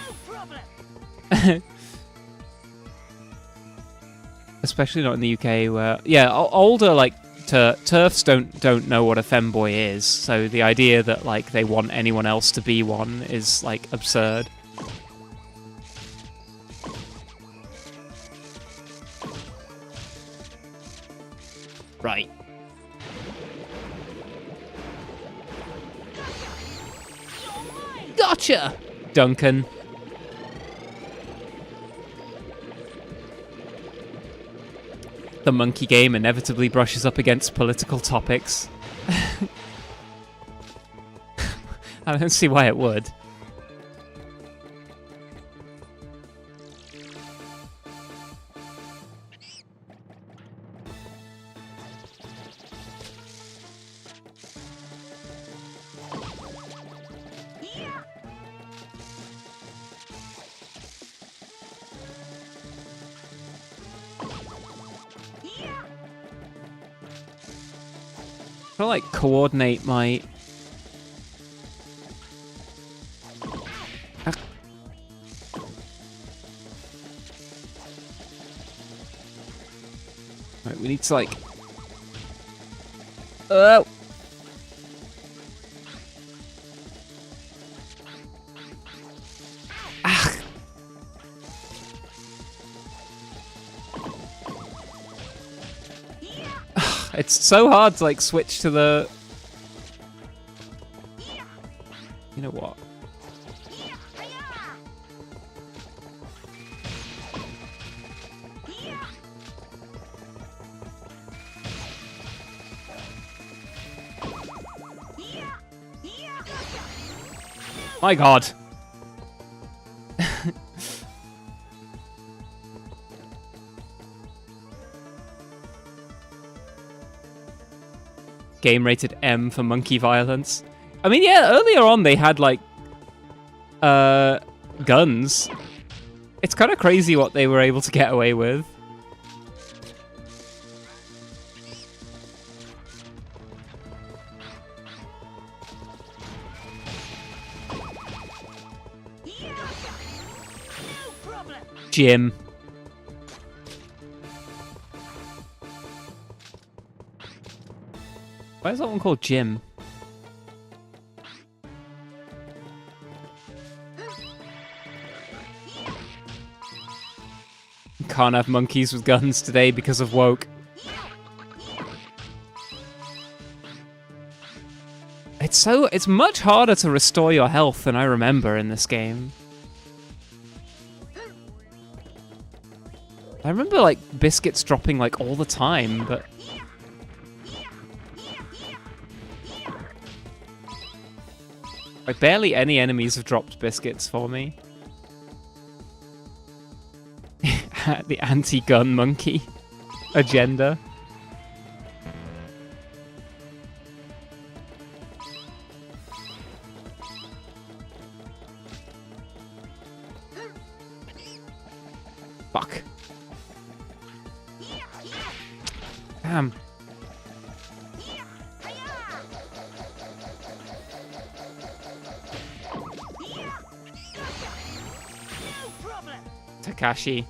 Especially not in the UK, where... Yeah, older, like, TERFs don't know what a femboy is, so the idea that, like, they want anyone else to be one is, like, absurd. Right. Gotcha, Duncan. The monkey game inevitably brushes up against political topics. I don't see why it would. I like coordinate my... Right, we need to, like... Oh! Ah! It's so hard to, like, switch to the... You know what? My God. Game rated M for monkey violence. I mean, yeah, earlier on they had, like, guns. It's kind of crazy what they were able to get away with. Jim. Why is that one called Jim? Can't have monkeys with guns today because of woke. It's much harder to restore your health than I remember in this game. I remember like biscuits dropping like all the time, but like barely any enemies have dropped biscuits for me. The anti-gun monkey agenda. Fuck. Damn. Takashi.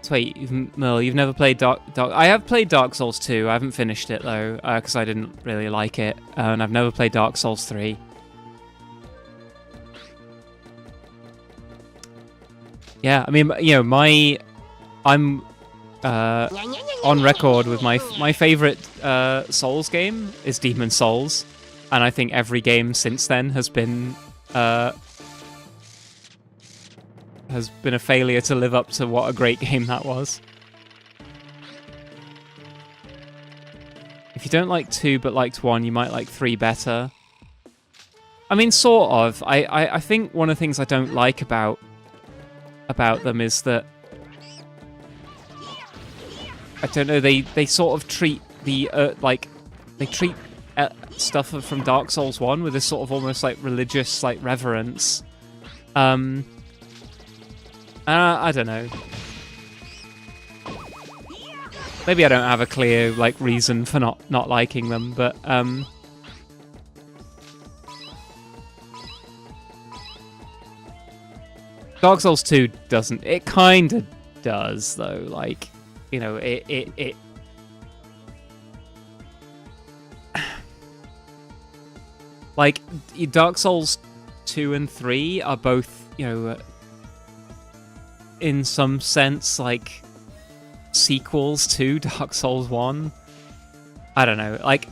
So wait, Merle, you've never played Dark... I have played Dark Souls 2. I haven't finished it, though, because I didn't really like it. And I've never played Dark Souls 3. Yeah, I mean, you know, I'm on record with my favorite Souls game is Demon Souls. And I think every game since then has been a failure to live up to what a great game that was. If you don't like 2 but liked 1, you might like 3 better. I mean, sort of. I think one of the things I don't like about them is that I don't know, they sort of treat the they treat stuff from Dark Souls 1 with this sort of almost like religious like reverence. I don't know. Maybe I don't have a clear like reason for not liking them, but Dark Souls 2 doesn't. It kind of does though. Like, you know, it like Dark Souls 2 and 3 are both, you know, in some sense like sequels to Dark Souls 1. I don't know. Like,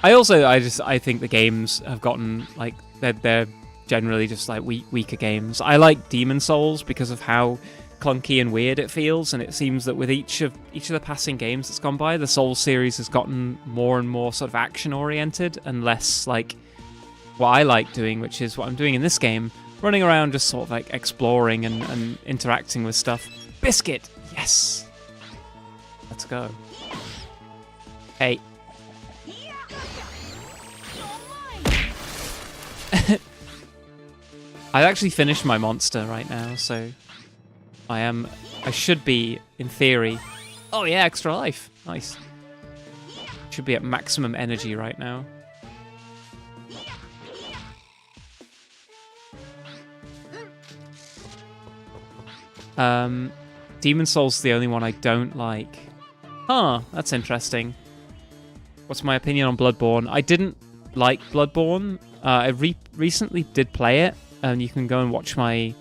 I think the games have gotten like they're generally just like weaker games. I like Demon Souls because of how clunky and weird it feels, and it seems that with each of the passing games that's gone by, the Souls series has gotten more and more sort of action oriented and less like what I like doing, which is what I'm doing in this game. Running around just sort of like exploring and interacting with stuff. Biscuit! Yes! Let's go. Hey. I actually finished my monster right now, so I should be, in theory... Oh yeah, extra life. Nice. Should be at maximum energy right now. Demon Souls is the only one I don't like. Huh, that's interesting. What's my opinion on Bloodborne? I didn't like Bloodborne. I recently did play it, and you can go and watch my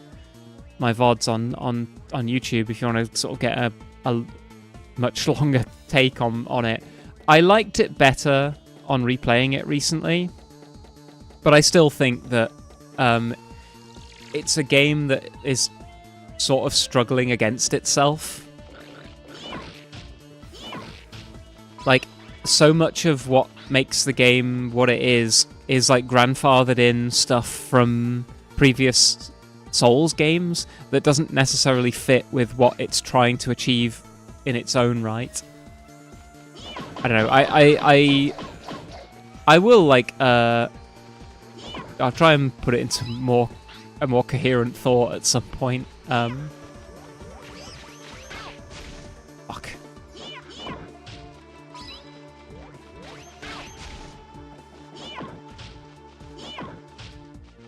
VODs on YouTube if you want to sort of get a much longer take on it. I liked it better on replaying it recently, but I still think that it's a game that is sort of struggling against itself. Like, so much of what makes the game what it is like grandfathered in stuff from previous Souls games that doesn't necessarily fit with what it's trying to achieve in its own right. I don't know. I will like I'll try and put it into a more coherent thought at some point. Fuck.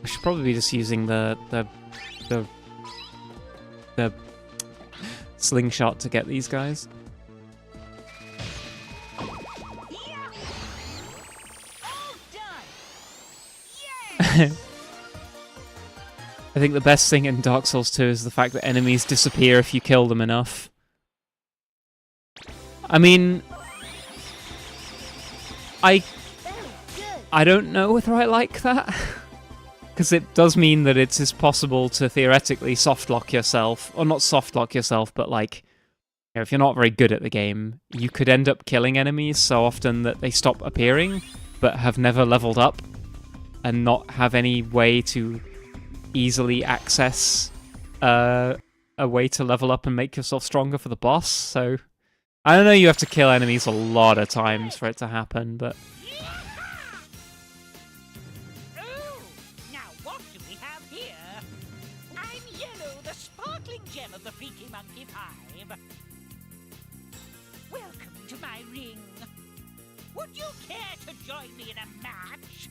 I should probably be just using the slingshot to get these guys. I think the best thing in Dark Souls 2 is the fact that enemies disappear if you kill them enough. I mean, I don't know whether I like that. Because it does mean that it is possible to theoretically softlock yourself. Or not softlock yourself, but like, you know, if you're not very good at the game, you could end up killing enemies so often that they stop appearing, but have never leveled up, and not have any way to easily access a way to level up and make yourself stronger for the boss. So, I don't know, you have to kill enemies a lot of times for it to happen, but... Now what do we have here? I'm Yellow, the sparkling gem of the Freaky Monkey 5. Welcome to my ring. Would you care to join me in a match?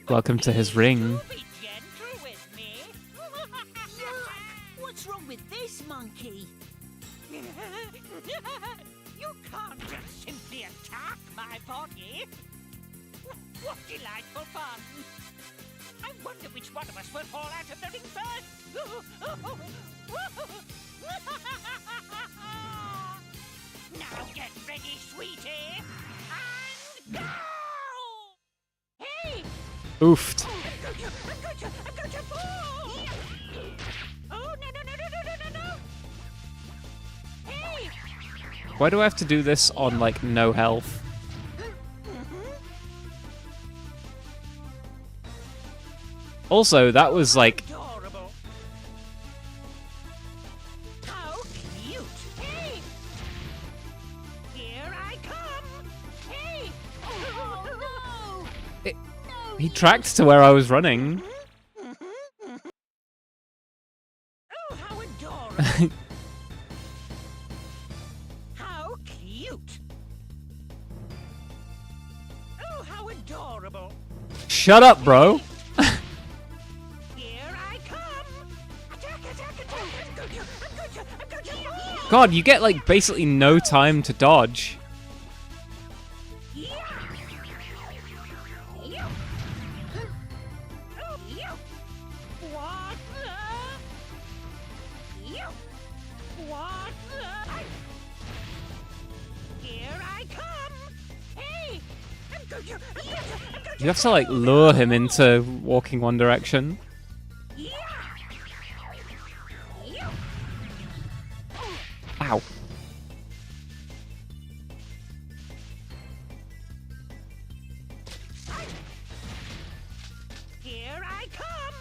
Welcome to his ring. Be gentle with me. What's wrong with this monkey? You can't just simply attack my body. What delightful fun. I wonder which one of us will fall out of the ring first. Now get ready, sweetie, and go! Hey! Oofed. I'm going to fall! Oh, no! Hey! Why do I have to do this on, like, no health? Also, that was, like... Adorable. How cute! Hey! Here I come! Hey! Oh, no! He tracked to where I was running. Oh, how adorable! How cute! Oh, how adorable! Shut up, bro. Here I come! Attack! I'm going to... God, you get, like, basically no time to dodge. You have to, like, lure him into walking one direction. Ow. Here I come!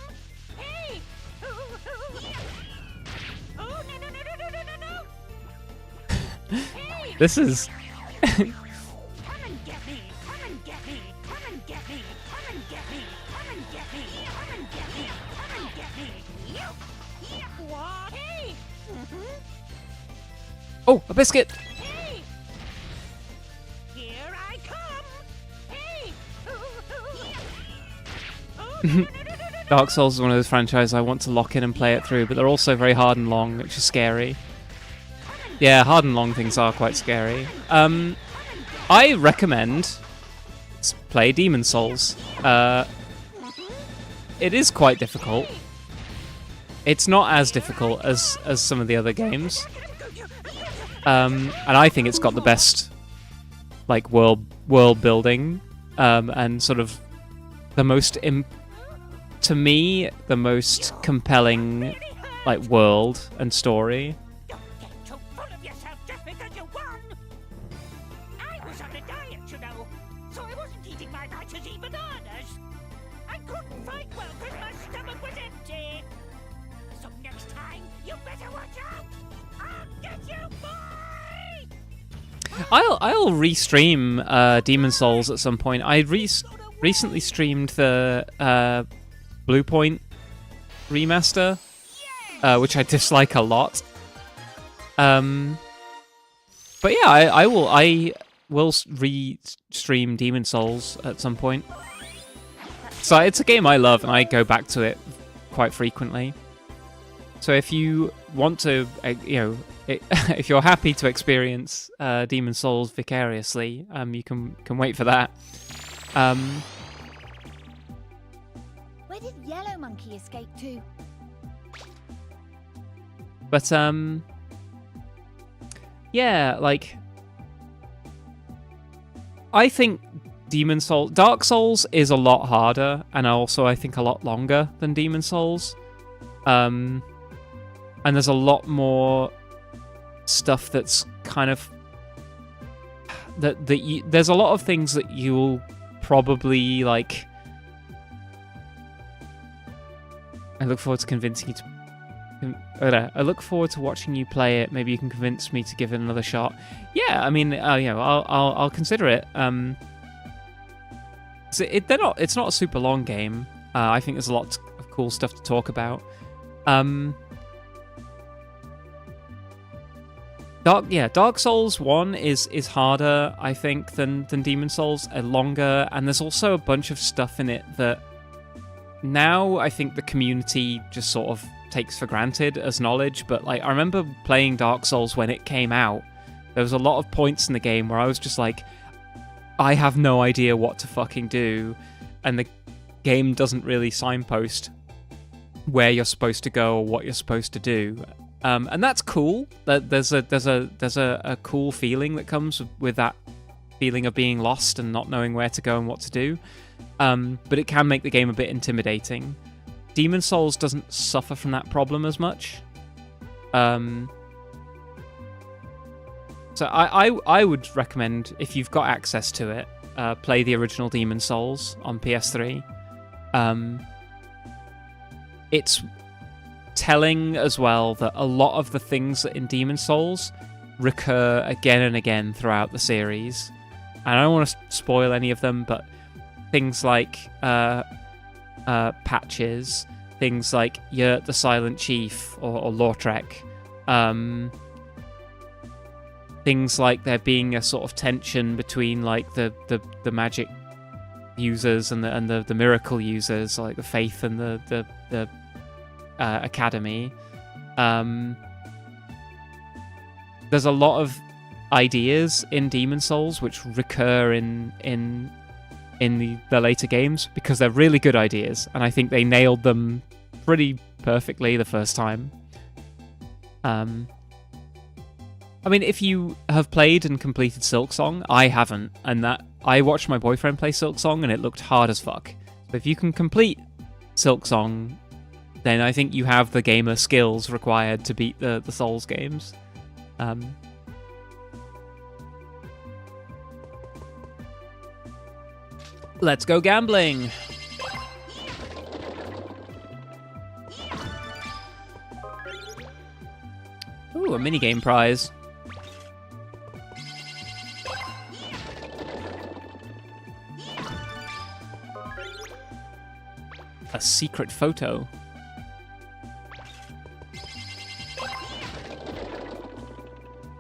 Hey! Oh, no! Hey! This is... Come and get me! Come and get me! Come and get me! Come and get me! Come and get me! Come and get me! Come and get me! What? Hey! Oh, a biscuit! Hey! Here I come! Hey! Oh, Dark Souls is one of those franchises I want to lock in and play it through, but they're also very hard and long, which is scary. Yeah, hard and long things are quite scary. I recommend play Demon Souls. It is quite difficult. It's not as difficult as some of the other games. And I think it's got the best, like, world building, and sort of the most, to me, the most compelling, like, world and story. don't get too full of yourself just because you won! I was on a diet, you know, so I wasn't eating my matches even bananas. I couldn't fight well because my stomach was empty. So next time, you better watch out! I'll get you, boy! I'll restream Demon Souls at some point. I recently streamed the Blue Point remaster, which I dislike a lot. But yeah, I will re-stream Demon Souls at some point. So it's a game I love, and I go back to it quite frequently. So if you want to, if you're happy to experience Demon's Souls vicariously, you can wait for that. Where did Yellow Monkey escape to? But yeah, like I think Dark Souls is a lot harder, and also I think a lot longer than Demon's Souls. And there's a lot more stuff that's kind of there's a lot of things that you'll probably like. I look forward to convincing you to. I look forward to watching you play it. Maybe you can convince me to give it another shot. Yeah, I mean, I'll consider it. It's not a super long game. I think there's a lot of cool stuff to talk about. Dark Souls 1 is harder, I think, than Demon's Souls, longer, and there's also a bunch of stuff in it that now I think the community just sort of takes for granted as knowledge. But like, I remember playing Dark Souls when it came out. There was a lot of points in the game where I was just like, I have no idea what to fucking do, and the game doesn't really signpost where you're supposed to go or what you're supposed to do. And that's cool. There's a cool feeling that comes with that feeling of being lost and not knowing where to go and what to do. But it can make the game a bit intimidating. Demon's Souls doesn't suffer from that problem as much. So I would recommend, if you've got access to it, play the original Demon's Souls on PS3. It's telling as well that a lot of the things in Demon's Souls recur again and again throughout the series. And I don't want to spoil any of them, but things like patches, things like Yurt the Silent Chief or Lautrec, things like there being a sort of tension between like the magic users and the miracle users, like the Faith and the Academy. There's a lot of ideas in Demon's Souls which recur in the later games because they're really good ideas, and I think they nailed them pretty perfectly the first time. I mean, if you have played and completed Silksong, I haven't, and that I watched my boyfriend play Silksong and it looked hard as fuck. So if you can complete Silksong, then I think you have the gamer skills required to beat the Souls games. Let's go gambling! Ooh, a minigame prize. A secret photo.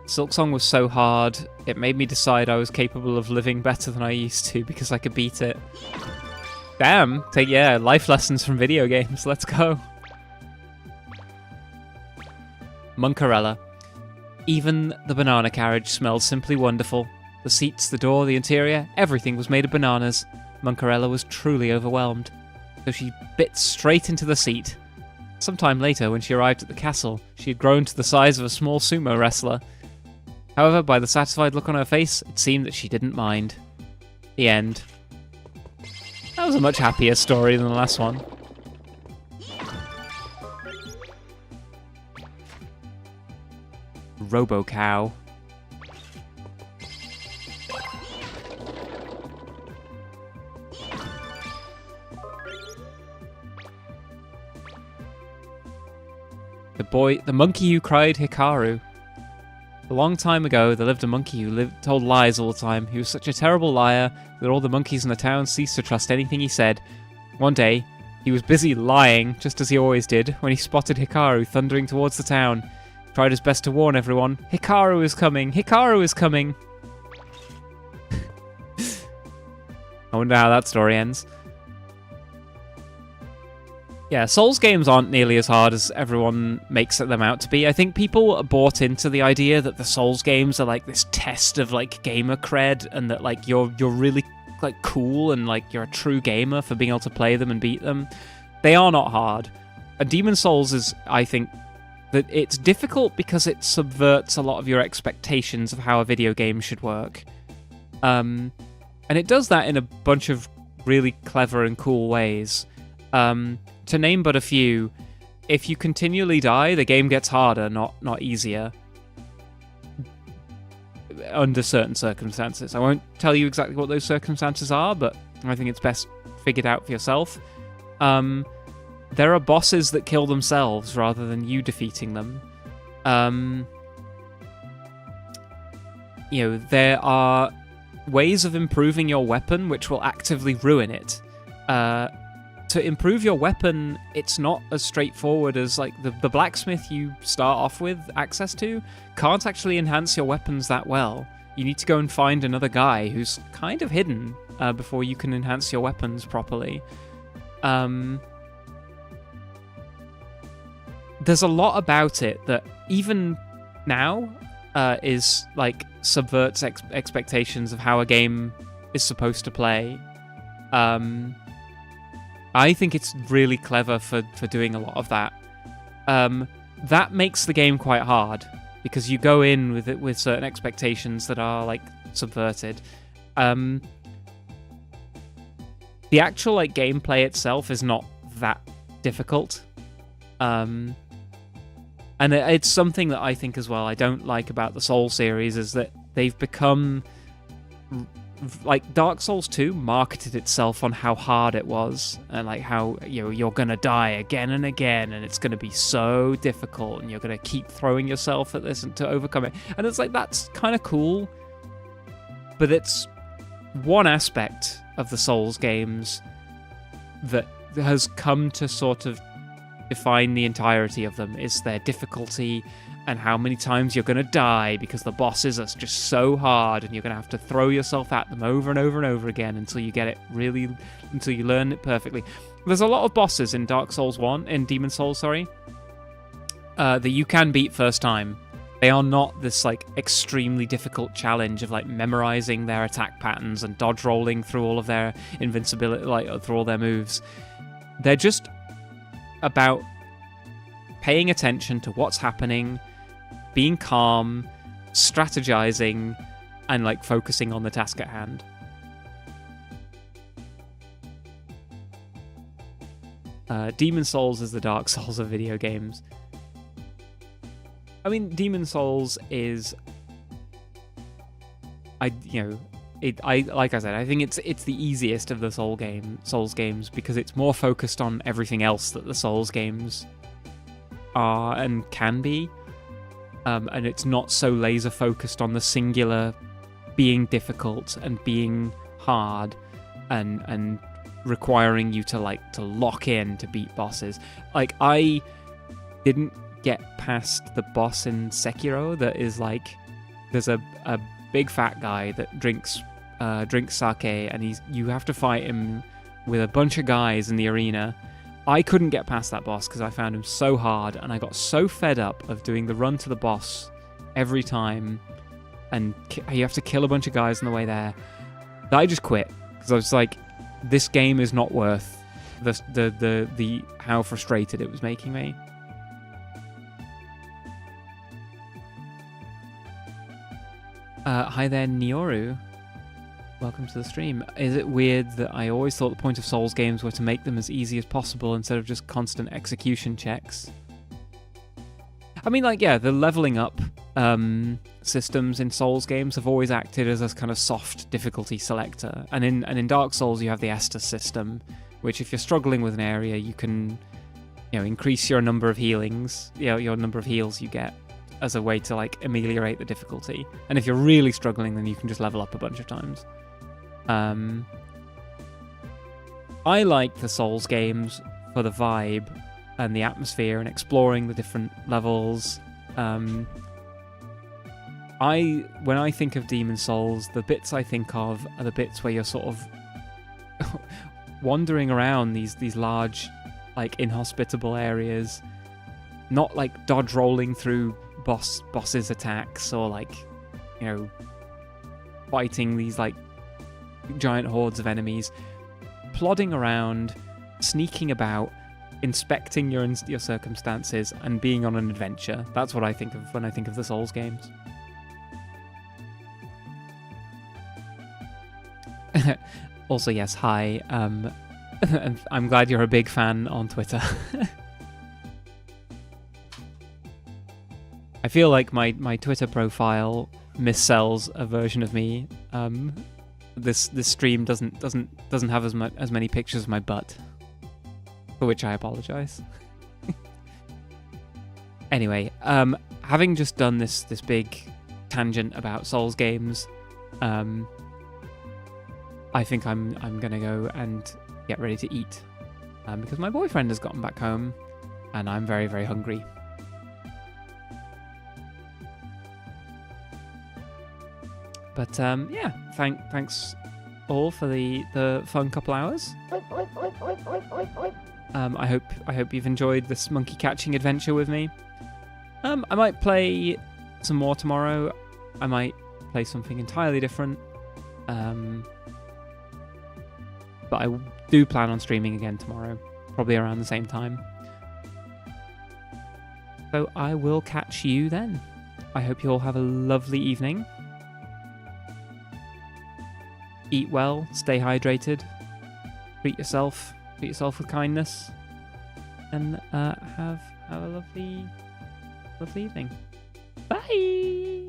Silksong was so hard, it made me decide I was capable of living better than I used to because I could beat it. Damn! Life lessons from video games, let's go! Monkarella. Even the banana carriage smelled simply wonderful. The seats, the door, the interior, everything was made of bananas. Monkarella was truly overwhelmed, so she bit straight into the seat. Sometime later, when she arrived at the castle, she had grown to the size of a small sumo wrestler. However, by the satisfied look on her face, it seemed that she didn't mind. The end. That was a much happier story than the last one. Robo-Cow. The monkey who cried Hikaru. A long time ago, there lived a monkey who told lies all the time. He was such a terrible liar that all the monkeys in the town ceased to trust anything he said. One day, he was busy lying, just as he always did, when he spotted Hikaru thundering towards the town. He tried his best to warn everyone, "Hikaru is coming! Hikaru is coming!" I wonder how that story ends. Yeah, Souls games aren't nearly as hard as everyone makes them out to be. I think people are bought into the idea that the Souls games are like this test of like gamer cred, and that like you're really like cool and like you're a true gamer for being able to play them and beat them. They are not hard. And Demon Souls is, I think, that it's difficult because it subverts a lot of your expectations of how a video game should work. And it does that in a bunch of really clever and cool ways. To name but a few, if you continually die, the game gets harder, not easier. Under certain circumstances. I won't tell you exactly what those circumstances are, but I think it's best figured out for yourself. There are bosses that kill themselves rather than you defeating them. There are ways of improving your weapon which will actively ruin it. To improve your weapon, it's not as straightforward as like the blacksmith you start off with access to can't actually enhance your weapons that well. You need to go and find another guy who's kind of hidden before you can enhance your weapons properly. There's a lot about it that even now is like subverts expectations of how a game is supposed to play. I think it's really clever for doing a lot of that. That makes the game quite hard because you go in with certain expectations that are like subverted. The actual like gameplay itself is not that difficult. And it's something that I think as well I don't like about the Soul series is that they've become like Dark Souls 2 marketed itself on how hard it was and like how you're gonna die again and again and it's gonna be so difficult and you're gonna keep throwing yourself at this and to overcome it. And it's like that's kind of cool, but it's one aspect of the Souls games that has come to sort of define the entirety of them is their difficulty and how many times you're going to die because the bosses are just so hard and you're going to have to throw yourself at them over and over and over again until you get it really, until you learn it perfectly. There's a lot of bosses in Dark Souls 1, in Demon Souls, sorry, that you can beat first time. They are not this like extremely difficult challenge of like memorizing their attack patterns and dodge rolling through all of their invincibility, like through all their moves. They're just about paying attention to what's happening, being calm, strategizing, and like focusing on the task at hand. Demon Souls is the Dark Souls of video games. I mean, Demon Souls is, like I said, I think it's the easiest of the Souls games because it's more focused on everything else that the Souls games are and can be, and it's not so laser focused on the singular being difficult and being hard and requiring you to lock in to beat bosses. Like, I didn't get past the boss in Sekiro that is like, there's a big fat guy that drinks sake, and you have to fight him with a bunch of guys in the arena. I couldn't get past that boss because I found him so hard, and I got so fed up of doing the run to the boss every time, and you have to kill a bunch of guys on the way there, that I just quit because I was like, this game is not worth the how frustrated it was making me. Hi there, Nioru. Welcome to the stream. Is it weird that I always thought the point of Souls games were to make them as easy as possible instead of just constant execution checks? I mean, like, yeah, the leveling up systems in Souls games have always acted as a kind of soft difficulty selector. And in Dark Souls, you have the Estus system, which if you're struggling with an area, you can, increase your number of healings, your number of heals you get, as a way to like ameliorate the difficulty. And if you're really struggling, then you can just level up a bunch of times. I like the Souls games for the vibe and the atmosphere and exploring the different levels. When I think of Demon Souls, the bits I think of are the bits where you're sort of wandering around these large like inhospitable areas, not like dodge rolling through bosses' attacks or like, you know, fighting these like giant hordes of enemies, plodding around, sneaking about, inspecting your circumstances, and being on an adventure. That's what I think of when I think of the Souls games. Also, yes, hi. And I'm glad you're a big fan on Twitter. I feel like my Twitter profile missells a version of me. This stream doesn't have as many pictures of my butt, for which I apologize. Anyway, having just done this big tangent about Souls games, I think I'm gonna go and get ready to eat, because my boyfriend has gotten back home, and I'm very, very hungry. But yeah, thanks all for the fun couple hours. I hope you've enjoyed this monkey catching adventure with me. I might play some more tomorrow. I might play something entirely different. But I do plan on streaming again tomorrow, probably around the same time. So I will catch you then. I hope you all have a lovely evening. Eat well, stay hydrated, treat yourself with kindness, and have a lovely evening. Bye!